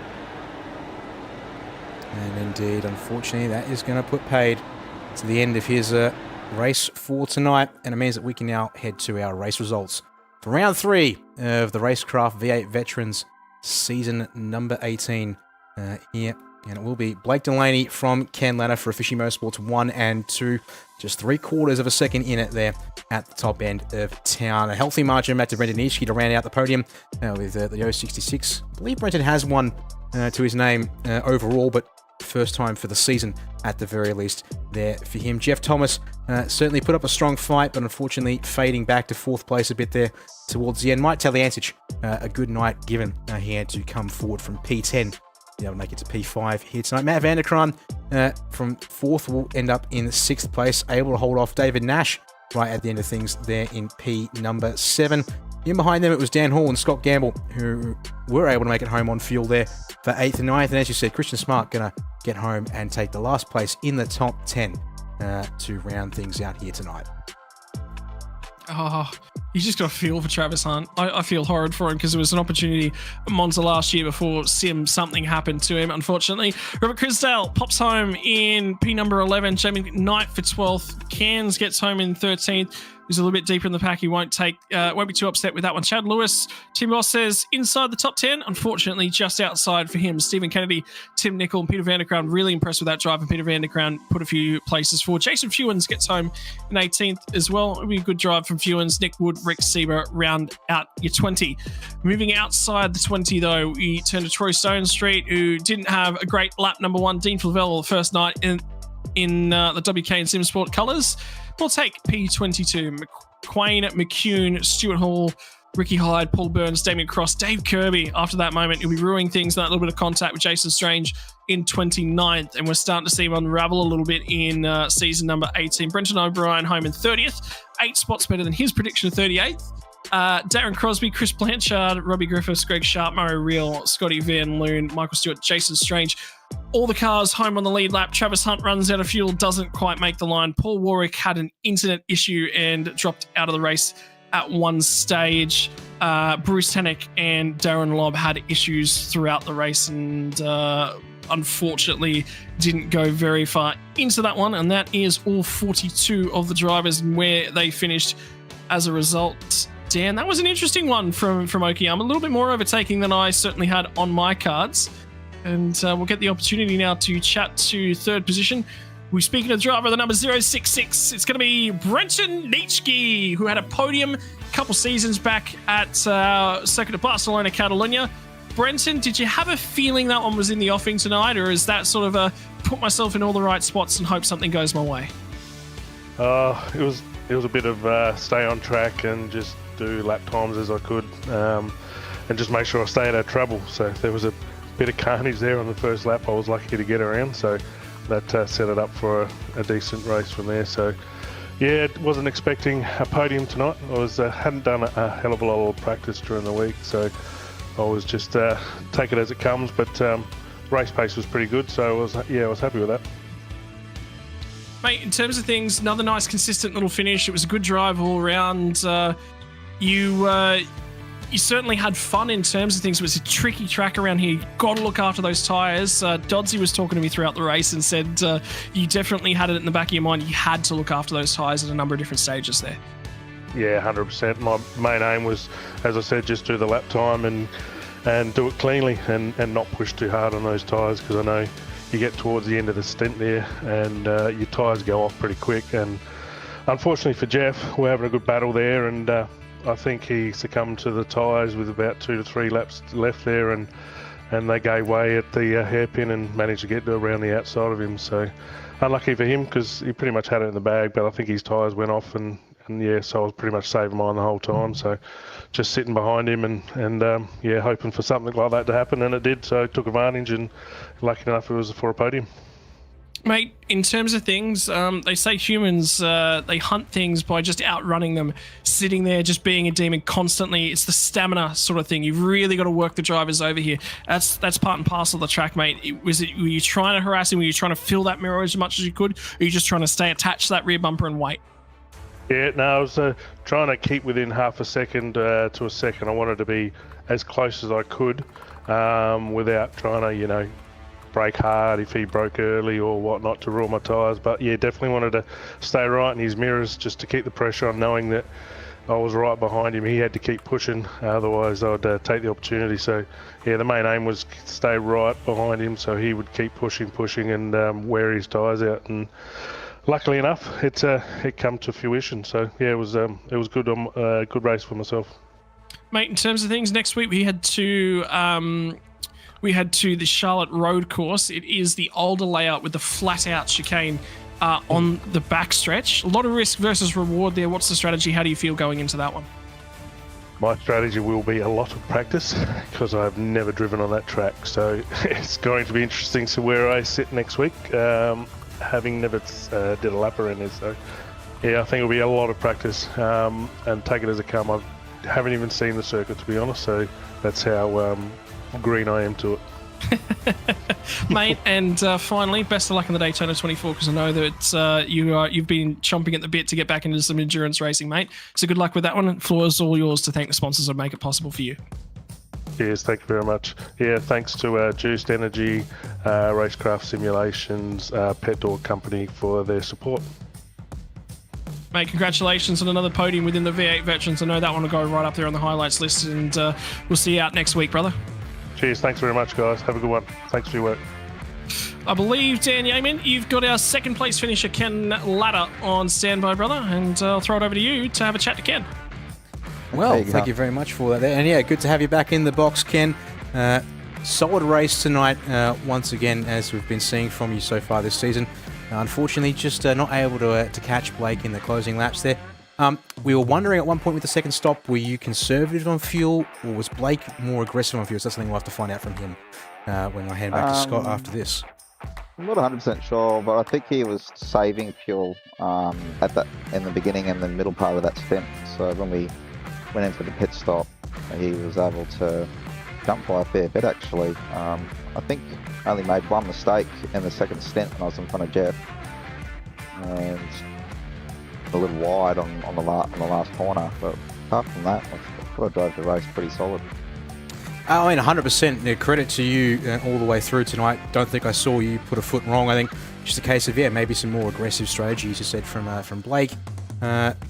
And indeed, unfortunately, that is going to put paid to the end of his race for tonight. And it means that we can now head to our race results for round 3 of the RaceKraft V8 Veterans season number 18 here. And it will be Blake Delaney from Ken Lanner for Fishy Motorsports 1 and 2. Just 3/4 of a second in it there at the top end of town. A healthy margin back to Brendan Ishii to round out the podium with the 066. I believe Brendan has one to his name overall, but first time for the season at the very least there for him. Jeff Thomas certainly put up a strong fight, but unfortunately fading back to 4th place a bit there towards the end. Mike Taliantich, a good night given he had to come forward from P10. Be able to make it to P5 here tonight. Matt Vanderkraan from 4th will end up in 6th place, able to hold off David Nash right at the end of things there in P number 7. In behind them, it was Dan Hall and Scott Gamble who were able to make it home on fuel there for 8th and 9th. And as you said, Christian Smart going to get home and take the last place in the top 10 to round things out here tonight. Oh, you just got to feel for Travis Hunt. I feel horrid for him because there was an opportunity at Monza last year before something happened to him, unfortunately. Robert Crisdale pops home in P number 11. Jamie Knight for 12th. Cairns gets home in 13th. He's a little bit deeper in the pack. He won't be too upset with that one. Chad Lewis, Tim Ross says inside the top 10. Unfortunately, just outside for him. Stephen Kennedy, Tim Nicol, and Peter Vanderkraan. Really impressed with that drive. And Peter Vanderkraan put a few places forward. Jason Fewens gets home in 18th as well. It'll be a good drive from Fewens. Nick Wood, Rick Sieber round out your 20. Moving outside the 20, though, we turn to Troy Stone Street, who didn't have a great lap number 1. Dean Flavel, the first night in the WK and SimSport colours. We'll take P22. McQuain, McCune, Stuart Hall, Ricky Hyde, Paul Burns, Damien Cross, Dave Kirby. After that moment, he'll be ruining things. That little bit of contact with Jason Strange in 29th. And we're starting to see him unravel a little bit in season number 18. Brenton O'Brien home in 30th. 8 spots better than his prediction of 38th. Darren Crosby, Chris Blanchard, Robbie Griffiths, Greg Sharp, Murray Reel, Scotty Van Loon, Michael Stewart, Jason Strange. All the cars home on the lead lap. Travis Hunt runs out of fuel, doesn't quite make the line. Paul Warwick had an internet issue and dropped out of the race at one stage. Bruce Tannock and Darren Lobb had issues throughout the race and unfortunately didn't go very far into that one. And that is all 42 of the drivers and where they finished as a result. Dan, that was an interesting one from Okayama. A little bit more overtaking than I certainly had on my cards. And we'll get the opportunity now to chat to 3rd position We're speaking of driver, the number 066. It's going to be Brenton Nietzsche, who had a podium a couple seasons back at Circuit of Barcelona, Catalunya. Brenton, did you have a feeling that one was in the offing tonight, or is that sort of a put myself in all the right spots and hope something goes my way? It was a bit of stay on track and just do lap times as I could, and just make sure I stay out of trouble. So there was a bit of carnage there on the first lap. I was lucky to get around, so that set it up for a decent race from there. So yeah, wasn't expecting a podium tonight. I hadn't done a hell of a lot of practice during the week, so I was just take it as it comes. But race pace was pretty good, so I was happy with that. Mate, in terms of things, another nice consistent little finish. It was a good drive all around. You certainly had fun in terms of things. It was a tricky track around here. You've got to look after those tyres. Dodsey was talking to me throughout the race and said you definitely had it in the back of your mind. You had to look after those tyres at a number of different stages there. Yeah, 100%. My main aim was, as I said, just do the lap time and do it cleanly and not push too hard on those tyres, because I know you get towards the end of the stint there and your tyres go off pretty quick. And unfortunately for Jeff, we're having a good battle there, and I think he succumbed to the tyres with about 2 to 3 laps left there, and they gave way at the hairpin and managed to get around the outside of him. So unlucky for him, because he pretty much had it in the bag, but I think his tyres went off, and yeah, so I was pretty much saving mine the whole time. So just sitting behind him and hoping for something like that to happen, and it did. So I took advantage, and lucky enough it was for a podium. Mate, in terms of things, they say humans, they hunt things by just outrunning them, sitting there, just being a demon constantly. It's the stamina sort of thing. You've really got to work the drivers over here. That's part and parcel of the track, mate. Were you trying to harass him? Were you trying to fill that mirror as much as you could? Or were you just trying to stay attached to that rear bumper and wait? Yeah, no, I was trying to keep within half a second to a second. I wanted to be as close as I could without trying to, brake hard if he broke early or whatnot to rule my tyres. But yeah, definitely wanted to stay right in his mirrors just to keep the pressure on, knowing that I was right behind him. He had to keep pushing, otherwise I'd take the opportunity. So yeah, the main aim was stay right behind him so he would keep pushing and wear his tyres out. And luckily enough, it come to fruition. So yeah, it was good. Good race for myself. Mate, in terms of things, next week we head to the Charlotte Road course. It is the older layout with the flat-out chicane on the backstretch. A lot of risk versus reward there. What's the strategy? How do you feel going into that one? My strategy will be a lot of practice, because I've never driven on that track. So it's going to be interesting to where I sit next week, having never did a lap around this. So yeah, I think it'll be a lot of practice and take it as it comes. I haven't even seen the circuit, to be honest. So that's how green I am to it. Mate, and finally, best of luck in the Daytona 24, because I know that you've been chomping at the bit to get back into some endurance racing, mate. So good luck with that one. Floor is all yours to thank the sponsors that make it possible for you. Yes, thank you very much. Yeah, thanks to Juiced Energy, RaceKraft Simulations, Pet Dog Company for their support. Mate, congratulations on another podium within the V8 Veterans. I know that one will go right up there on the highlights list, and we'll see you out next week, brother. Cheers. Thanks very much, guys. Have a good one. Thanks for your work. I believe, Dan Yeaman, you've got our second place finisher, Ken Ladder, on standby, brother, and I'll throw it over to you to have a chat to Ken. Well, thank you very much for that there. And yeah, good to have you back in the box, Ken. Solid race tonight, once again, as we've been seeing from you so far this season. Unfortunately, just not able to catch Blake in the closing laps there. We were wondering at one point with the second stop, were you conservative on fuel, or was Blake more aggressive on fuel? So that's something we'll have to find out from him when I hand back to Scott after this. I'm not 100% sure, but I think he was saving fuel in the beginning and the middle part of that stint. So when we went in for the pit stop, he was able to jump by a fair bit, actually. I think I only made one mistake in the second stint when I was in front of Jeff, and a little wide on the last corner. But apart from that, I thought I drove the race pretty solid. I mean, 100% credit to you all the way through tonight. Don't think I saw you put a foot wrong. I think just a case of, maybe some more aggressive strategy, as you said, from Blake,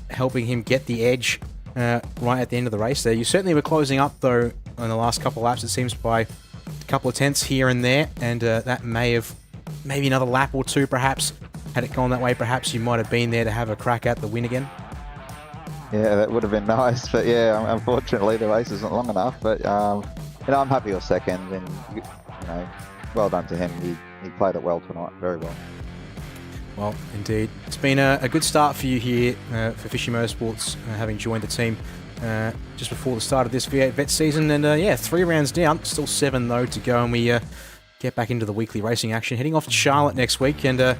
helping him get the edge right at the end of the race there. You certainly were closing up, though, on the last couple of laps, it seems, by a couple of tenths here and there, and that may have, maybe another lap or two, perhaps, Had it gone that way, perhaps you might have been there to have a crack at the win again. Yeah, that would have been nice, but yeah, unfortunately the race isn't long enough. But I'm happy you're second, and well done to him. He played it well tonight, very well. Well, indeed, it's been a good start for you here for Fishy Motorsports, having joined the team just before the start of this V8 Vet season. And 3 rounds down, still 7 though to go, and we get back into the weekly racing action. Heading off to Charlotte next week, and the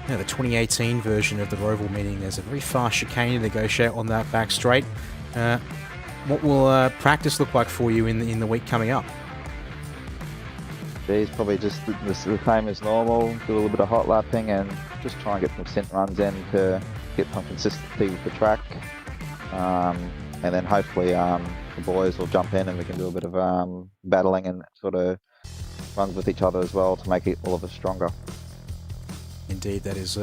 2018 version of the Roval meeting. There's a very fast chicane to negotiate on that back straight. What will practice look like for you in the week coming up? Geez, probably just the same as normal. Do a little bit of hot lapping and just try and get some stint runs in to get some consistency with the track. And then hopefully the boys will jump in and we can do a bit of battling and sort of runs with each other as well to make all of us stronger. Indeed, that is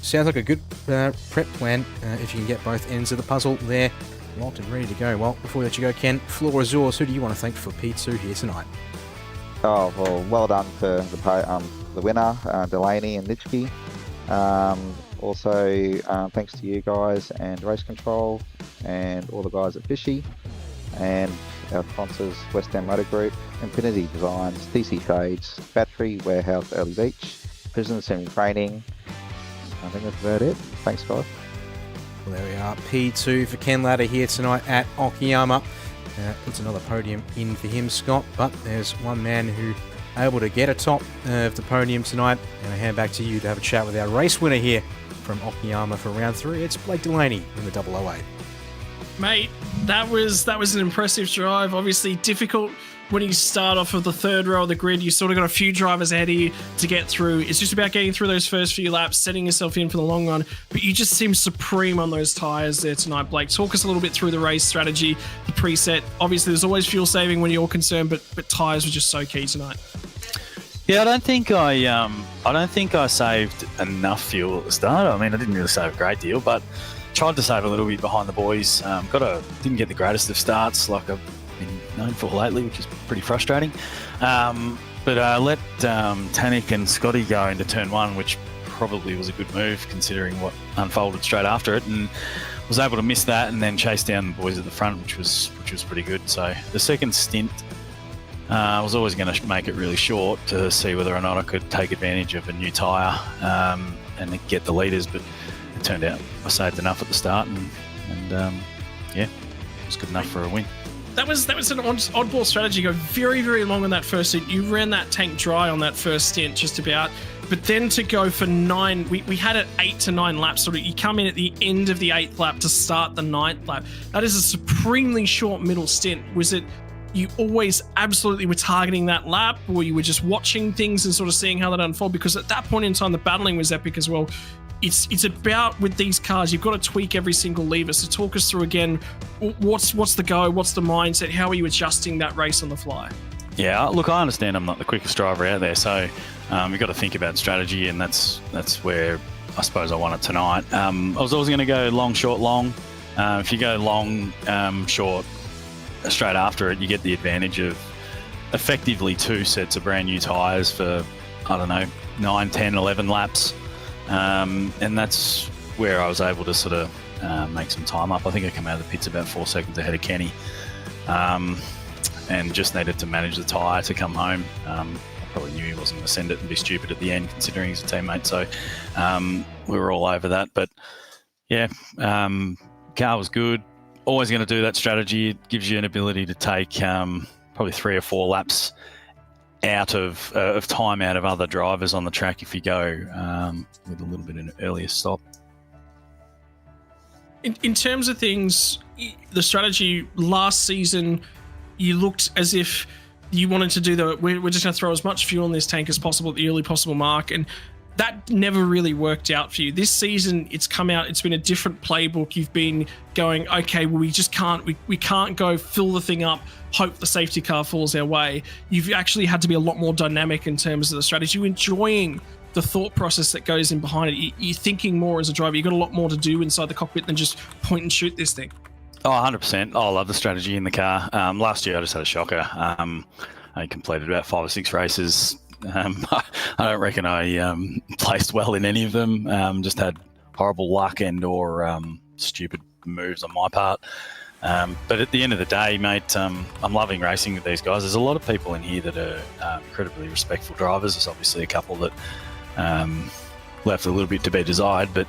sounds like a good prep plan if you can get both ends of the puzzle there locked and ready to go. Well, before we let you go, Ken, floor is yours. Who do you want to thank for P2 here tonight? Oh, well done to the winner, Delaney and Nitschke. Also, thanks to you guys and Race Control and all the guys at Fishy and our sponsors, West End Motor Group, Infinity Designs, DC Shades, Battery, Warehouse, Early Beach, Business and Training. I think that's about it. Thanks, guys. Well, there we are. P2 for Ken Latta here tonight at Okayama. Puts another podium in for him, Scott, but there's one man who able to get atop of the podium tonight. And I hand back to you to have a chat with our race winner here from Okayama for round 3. It's Blake Delaney in the 008. Mate, that was an impressive drive. Obviously difficult when you start off of the third row of the grid. You sort of got a few drivers ahead of you to get through. It's just about getting through those first few laps, setting yourself in for the long run. But you just seem supreme on those tyres there tonight, Blake. Talk us a little bit through the race strategy, the preset. Obviously, there's always fuel saving when you're concerned, but tyres were just so key tonight. Yeah, I don't think I saved enough fuel at the start. I mean, I didn't really save a great deal, but tried to save a little bit behind the boys. Didn't get the greatest of starts like I've been known for lately, which is pretty frustrating. But I let Tanik and Scotty go into turn 1, which probably was a good move considering what unfolded straight after it, and was able to miss that and then chase down the boys at the front, which was pretty good. So the second stint, I was always going to make it really short to see whether or not I could take advantage of a new tyre and get the leaders, but it turned out I saved enough at the start, and it was good enough for a win. That was an oddball strategy. Go very, very long on that first stint. You ran that tank dry on that first stint just about, but then to go for 9, we had it 8 to 9 laps. Sort of, you come in at the end of the 8th lap to start the 9th lap. That is a supremely short middle stint. Was it you always absolutely were targeting that lap, or you were just watching things and sort of seeing how that unfold? Because at that point in time, the battling was epic as well. It's about, with these cars, you've got to tweak every single lever. So talk us through again, what's the go, what's the mindset, how are you adjusting that race on the fly? Yeah, look, I understand I'm not the quickest driver out there, so you've got to think about strategy, and that's where I suppose I won it tonight. I was always going to go long, short, long. If you go long, short, straight after it, you get the advantage of effectively 2 sets of brand new tyres for, 9, 10, 11 laps. And that's where I was able to sort of make some time up. I think I came out of the pits about 4 seconds ahead of Kenny, and just needed to manage the tyre to come home. I probably knew he wasn't going to send it and be stupid at the end, considering he's a teammate. So we were all over that. But yeah, car was good. Always going to do that strategy. It gives you an ability to take probably 3 or 4 laps out of time out of other drivers on the track if you go with a little bit of an earlier stop. In terms of things, the strategy last season, you looked as if you wanted to do we're just going to throw as much fuel in this tank as possible at the early possible mark, and that never really worked out for you. This season, it's come out, it's been a different playbook. You've been going, okay, well, we just can't, we can't go fill the thing up, hope the safety car falls our way. You've actually had to be a lot more dynamic in terms of the strategy. You're enjoying the thought process that goes in behind it. You're thinking more as a driver. You've got a lot more to do inside the cockpit than just point and shoot this thing. Oh, 100%. I love the strategy in the car. Last year, I just had a shocker. I completed about 5 or 6 races I don't reckon I placed well in any of them. Just had horrible luck and or stupid moves on my part. But at the end of the day, mate, I'm loving racing with these guys. There's a lot of people in here that are incredibly respectful drivers. There's obviously a couple that left a little bit to be desired, but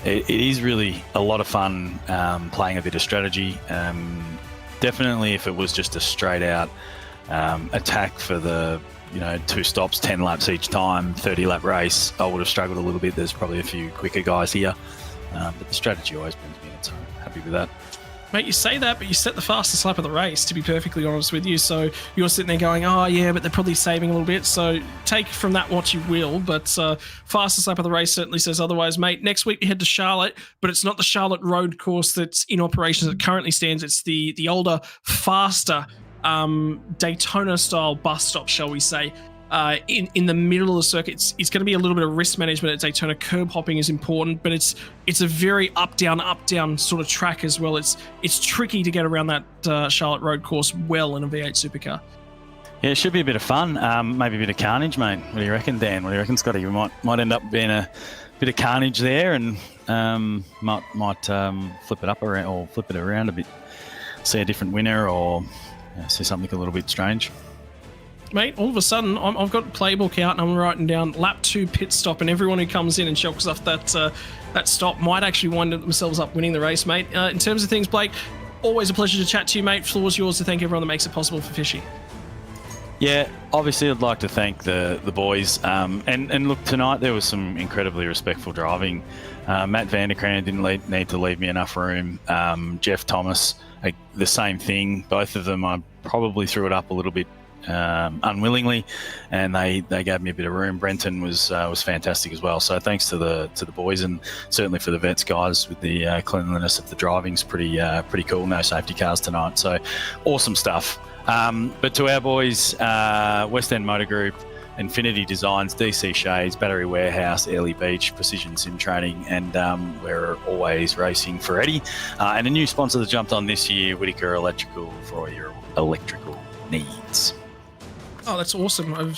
it is really a lot of fun playing a bit of strategy. Definitely, if it was just a straight out attack for the 2 stops, 10 laps each time, 30-lap race, I would have struggled a little bit. There's probably a few quicker guys here, but the strategy always brings me in, so happy with that. Mate, you say that, but you set the fastest lap of the race, to be perfectly honest with you. So you're sitting there going, oh, yeah, but they're probably saving a little bit. So take from that what you will. But fastest lap of the race certainly says otherwise, mate. Next week we head to Charlotte, but it's not the Charlotte road course that's in operation as it currently stands. It's the older, faster Daytona-style bus stop, shall we say. In the middle of the circuit, it's going to be a little bit of risk management at Daytona. Curb hopping is important, but it's a very up down sort of track as well. It's tricky to get around that Charlotte road course well in a V8 supercar. Yeah, it should be a bit of fun. Maybe a bit of carnage, mate. What do you reckon, Dan? What do you reckon, Scotty? We might end up being a bit of carnage there, and might flip it up around or flip it around a bit. See a different winner, or see something a little bit strange. Mate, all of a sudden, I've got the playbook out and I'm writing down lap 2 pit stop, and everyone who comes in and chokes off that stop might actually wind themselves up winning the race, mate. In terms of things, Blake, always a pleasure to chat to you, mate. Floor's yours to thank everyone that makes it possible for Fishy. Yeah, obviously I'd like to thank the boys. And look, tonight there was some incredibly respectful driving. Matt Vanderkrant didn't need to leave me enough room. Jeff Thomas, the same thing. Both of them, I probably threw it up a little bit unwillingly, and they gave me a bit of room. Brenton was fantastic as well. So thanks to the boys, and certainly for the Vets guys with the cleanliness of the driving's pretty cool. No safety cars tonight, so awesome stuff. But to our boys, West End Motor Group, Infinity Designs, DC Shades, Battery Warehouse, Early Beach, Precision Sim Training, and we're always racing for Eddie. And a new sponsor that jumped on this year, Whittaker Electrical, for your electrical needs. Oh, that's awesome. I've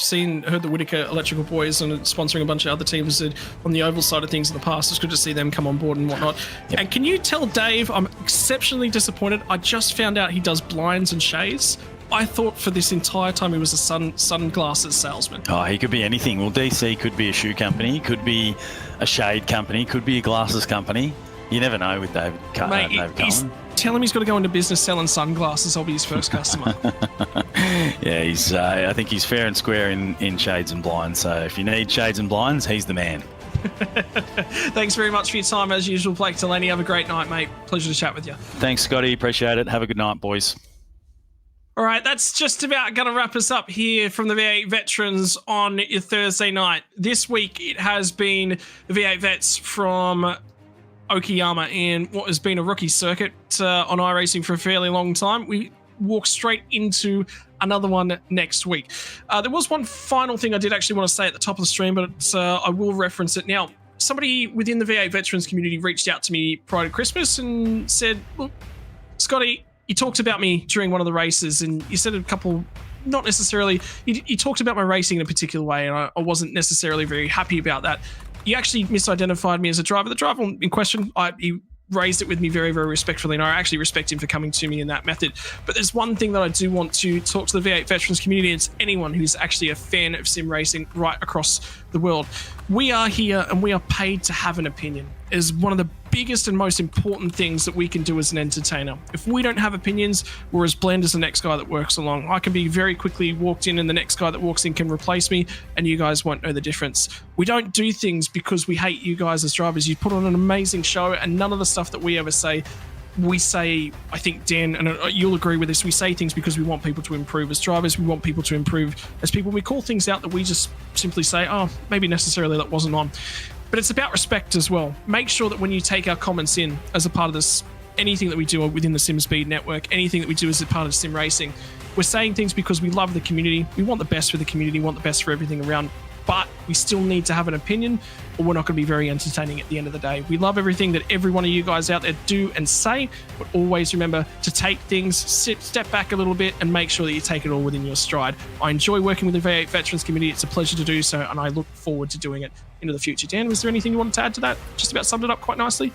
heard the Whittaker Electrical boys and sponsoring a bunch of other teams on the oval side of things in the past. It's good to see them come on board and whatnot. Yep. And can you tell Dave, I'm exceptionally disappointed. I just found out he does blinds and shades. I thought for this entire time he was a sunglasses salesman. Oh, he could be anything. Well, DC could be a shoe company, could be a shade company, could be a glasses company. You never know with David Cohen. Tell him he's got to go into business selling sunglasses. I'll be his first customer. Yeah, I think he's fair and square in shades and blinds. So if you need shades and blinds, he's the man. Thanks very much for your time as usual, Blake Delaney. Have a great night, mate. Pleasure to chat with you. Thanks, Scotty. Appreciate it. Have a good night, boys. All right, that's just about going to wrap us up here from the V8 Veterans on your Thursday night. This week it has been the V8 Vets from Okayama in what has been a rookie circuit on iRacing for a fairly long time. We walk straight into another one next week. There was one final thing I did actually want to say at the top of the stream, but I will reference it now. Somebody within the V8 Veterans community reached out to me prior to Christmas and said, look, Scotty, you talked about me during one of the races and you said a couple, not necessarily, you talked about my racing in a particular way, and I wasn't necessarily very happy about that. You actually misidentified me as a driver. The driver in question, he raised it with me very, very respectfully, and I actually respect him for coming to me in that method. But there's one thing that I do want to talk to the V8 Veterans community. It's anyone who's actually a fan of sim racing right across the world. We are here and we are paid to have an opinion. It is one of the biggest and most important things that we can do as an entertainer. If we don't have opinions, we're as bland as the next guy that works along. I can be very quickly walked in and the next guy that walks in can replace me and you guys won't know the difference. We don't do things because we hate you guys as drivers. You put on an amazing show, and none of the stuff that we ever say, we say, I think, Dan, and you'll agree with this, we say things because we want people to improve as drivers, we want people to improve as people. We call things out that we just simply say, oh, maybe necessarily that wasn't on. But it's about respect as well. Make sure that when you take our comments in as a part of this, anything that we do within the SimSpeed network, anything that we do as a part of sim racing, we're saying things because we love the community. We want the best for the community, want the best for everything around. but we still need to have an opinion, or we're not going to be very entertaining at the end of the day. We love everything that every one of you guys out there do and say, but always remember to take things, step back a little bit, and make sure that you take it all within your stride. I enjoy working with the V8 Veterans community. It's a pleasure to do so, and I look forward to doing it into the future. Dan, was there anything you wanted to add to that? Just about summed it up quite nicely.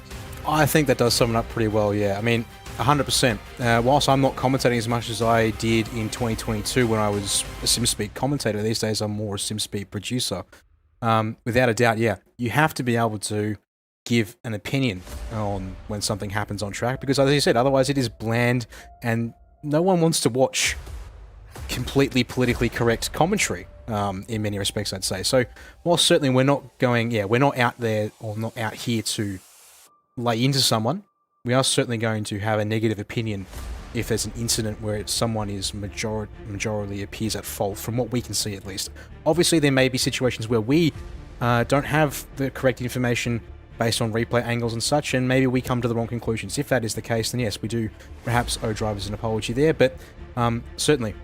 I think that does sum it up pretty well, yeah. I mean, 100%. Whilst I'm not commentating as much as I did in 2022 when I was a SimSpeed commentator, these days I'm more a SimSpeed producer. Without a doubt, yeah, you have to be able to give an opinion on when something happens on track, because as you said, otherwise it is bland and no one wants to watch completely politically correct commentary, in many respects, I'd say. So, while certainly we're not out there or not out here to lay into someone, we are certainly going to have a negative opinion if there's an incident where someone is majorly appears at fault, from what we can see at least. Obviously, there may be situations where we don't have the correct information based on replay angles and such, and maybe we come to the wrong conclusions. If that is the case, then yes, we do perhaps owe drivers an apology there, but certainly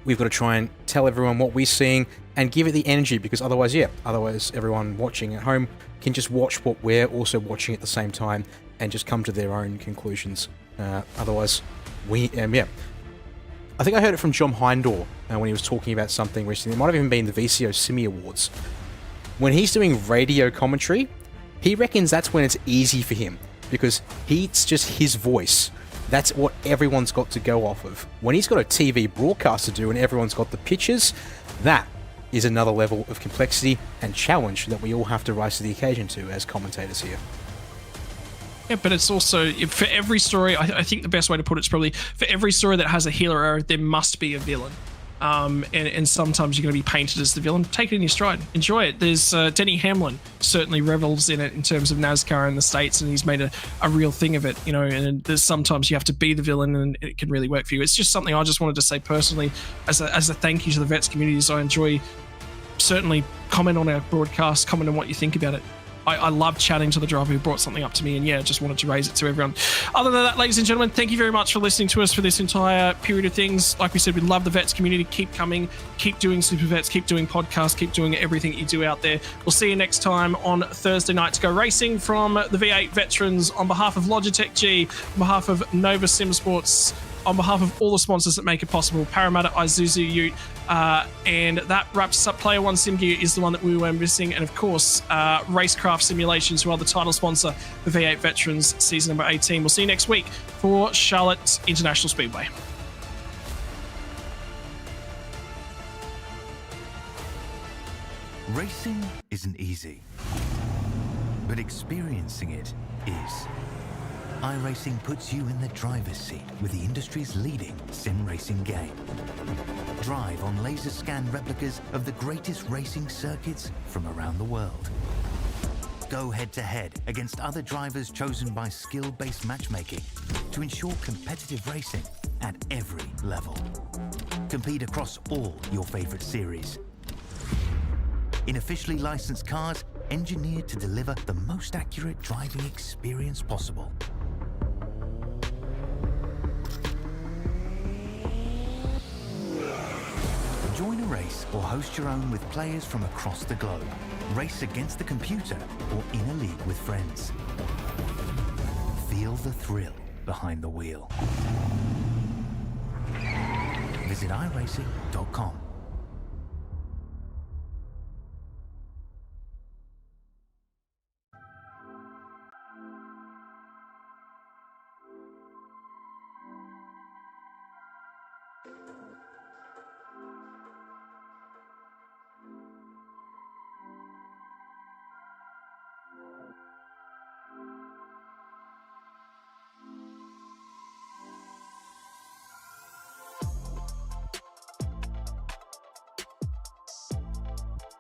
we've got to try and tell everyone what we're seeing and give it the energy, because otherwise everyone watching at home can just watch what we're also watching at the same time and just come to their own conclusions. Otherwise, I think I heard it from John Hindor when he was talking about something recently. It might have even been the VCO Simi Awards. When he's doing radio commentary, he reckons that's when it's easy for him, because it's just his voice. That's what everyone's got to go off of. When he's got a TV broadcast to do and everyone's got the pictures, that is another level of complexity and challenge that we all have to rise to the occasion to as commentators here. Yeah, but it's also, for every story, I think the best way to put it is probably, for every story that has a hero, there must be a villain. And sometimes you're going to be painted as the villain. Take it in your stride. Enjoy it. There's Denny Hamlin certainly revels in it in terms of NASCAR in the States, and he's made a real thing of it, you know, and there's sometimes you have to be the villain and it can really work for you. It's just something I just wanted to say personally as a thank you to the vets communities. I enjoy certainly comment on our broadcast, comment on what you think about it. I love chatting to the driver who brought something up to me, and yeah, just wanted to raise it to everyone. Other than that, ladies and gentlemen, thank you very much for listening to us for this entire period of things. Like we said, we love the vets community. Keep coming, keep doing Super Vets, keep doing podcasts, keep doing everything you do out there. We'll see you next time on Thursday night to go racing from the V8 Veterans. On behalf of Logitech G, on behalf of Nova Sim Sports, on behalf of all the sponsors that make it possible, Parramatta, Isuzu, Ute, and that wraps up Player One Sim Gear is the one that we were missing, and of course, RaceKraft Simulations, who are the title sponsor for V8 Veterans season number 18. We'll see you next week for Charlotte International Speedway. Racing isn't easy, but experiencing it is. iRacing puts you in the driver's seat with the industry's leading sim racing game. Drive on laser scan replicas of the greatest racing circuits from around the world. Go head to head against other drivers chosen by skill-based matchmaking to ensure competitive racing at every level. Compete across all your favorite series. In officially licensed cars, engineered to deliver the most accurate driving experience possible. Join a race or host your own with players from across the globe. Race against the computer or in a league with friends. Feel the thrill behind the wheel. Visit iRacing.com.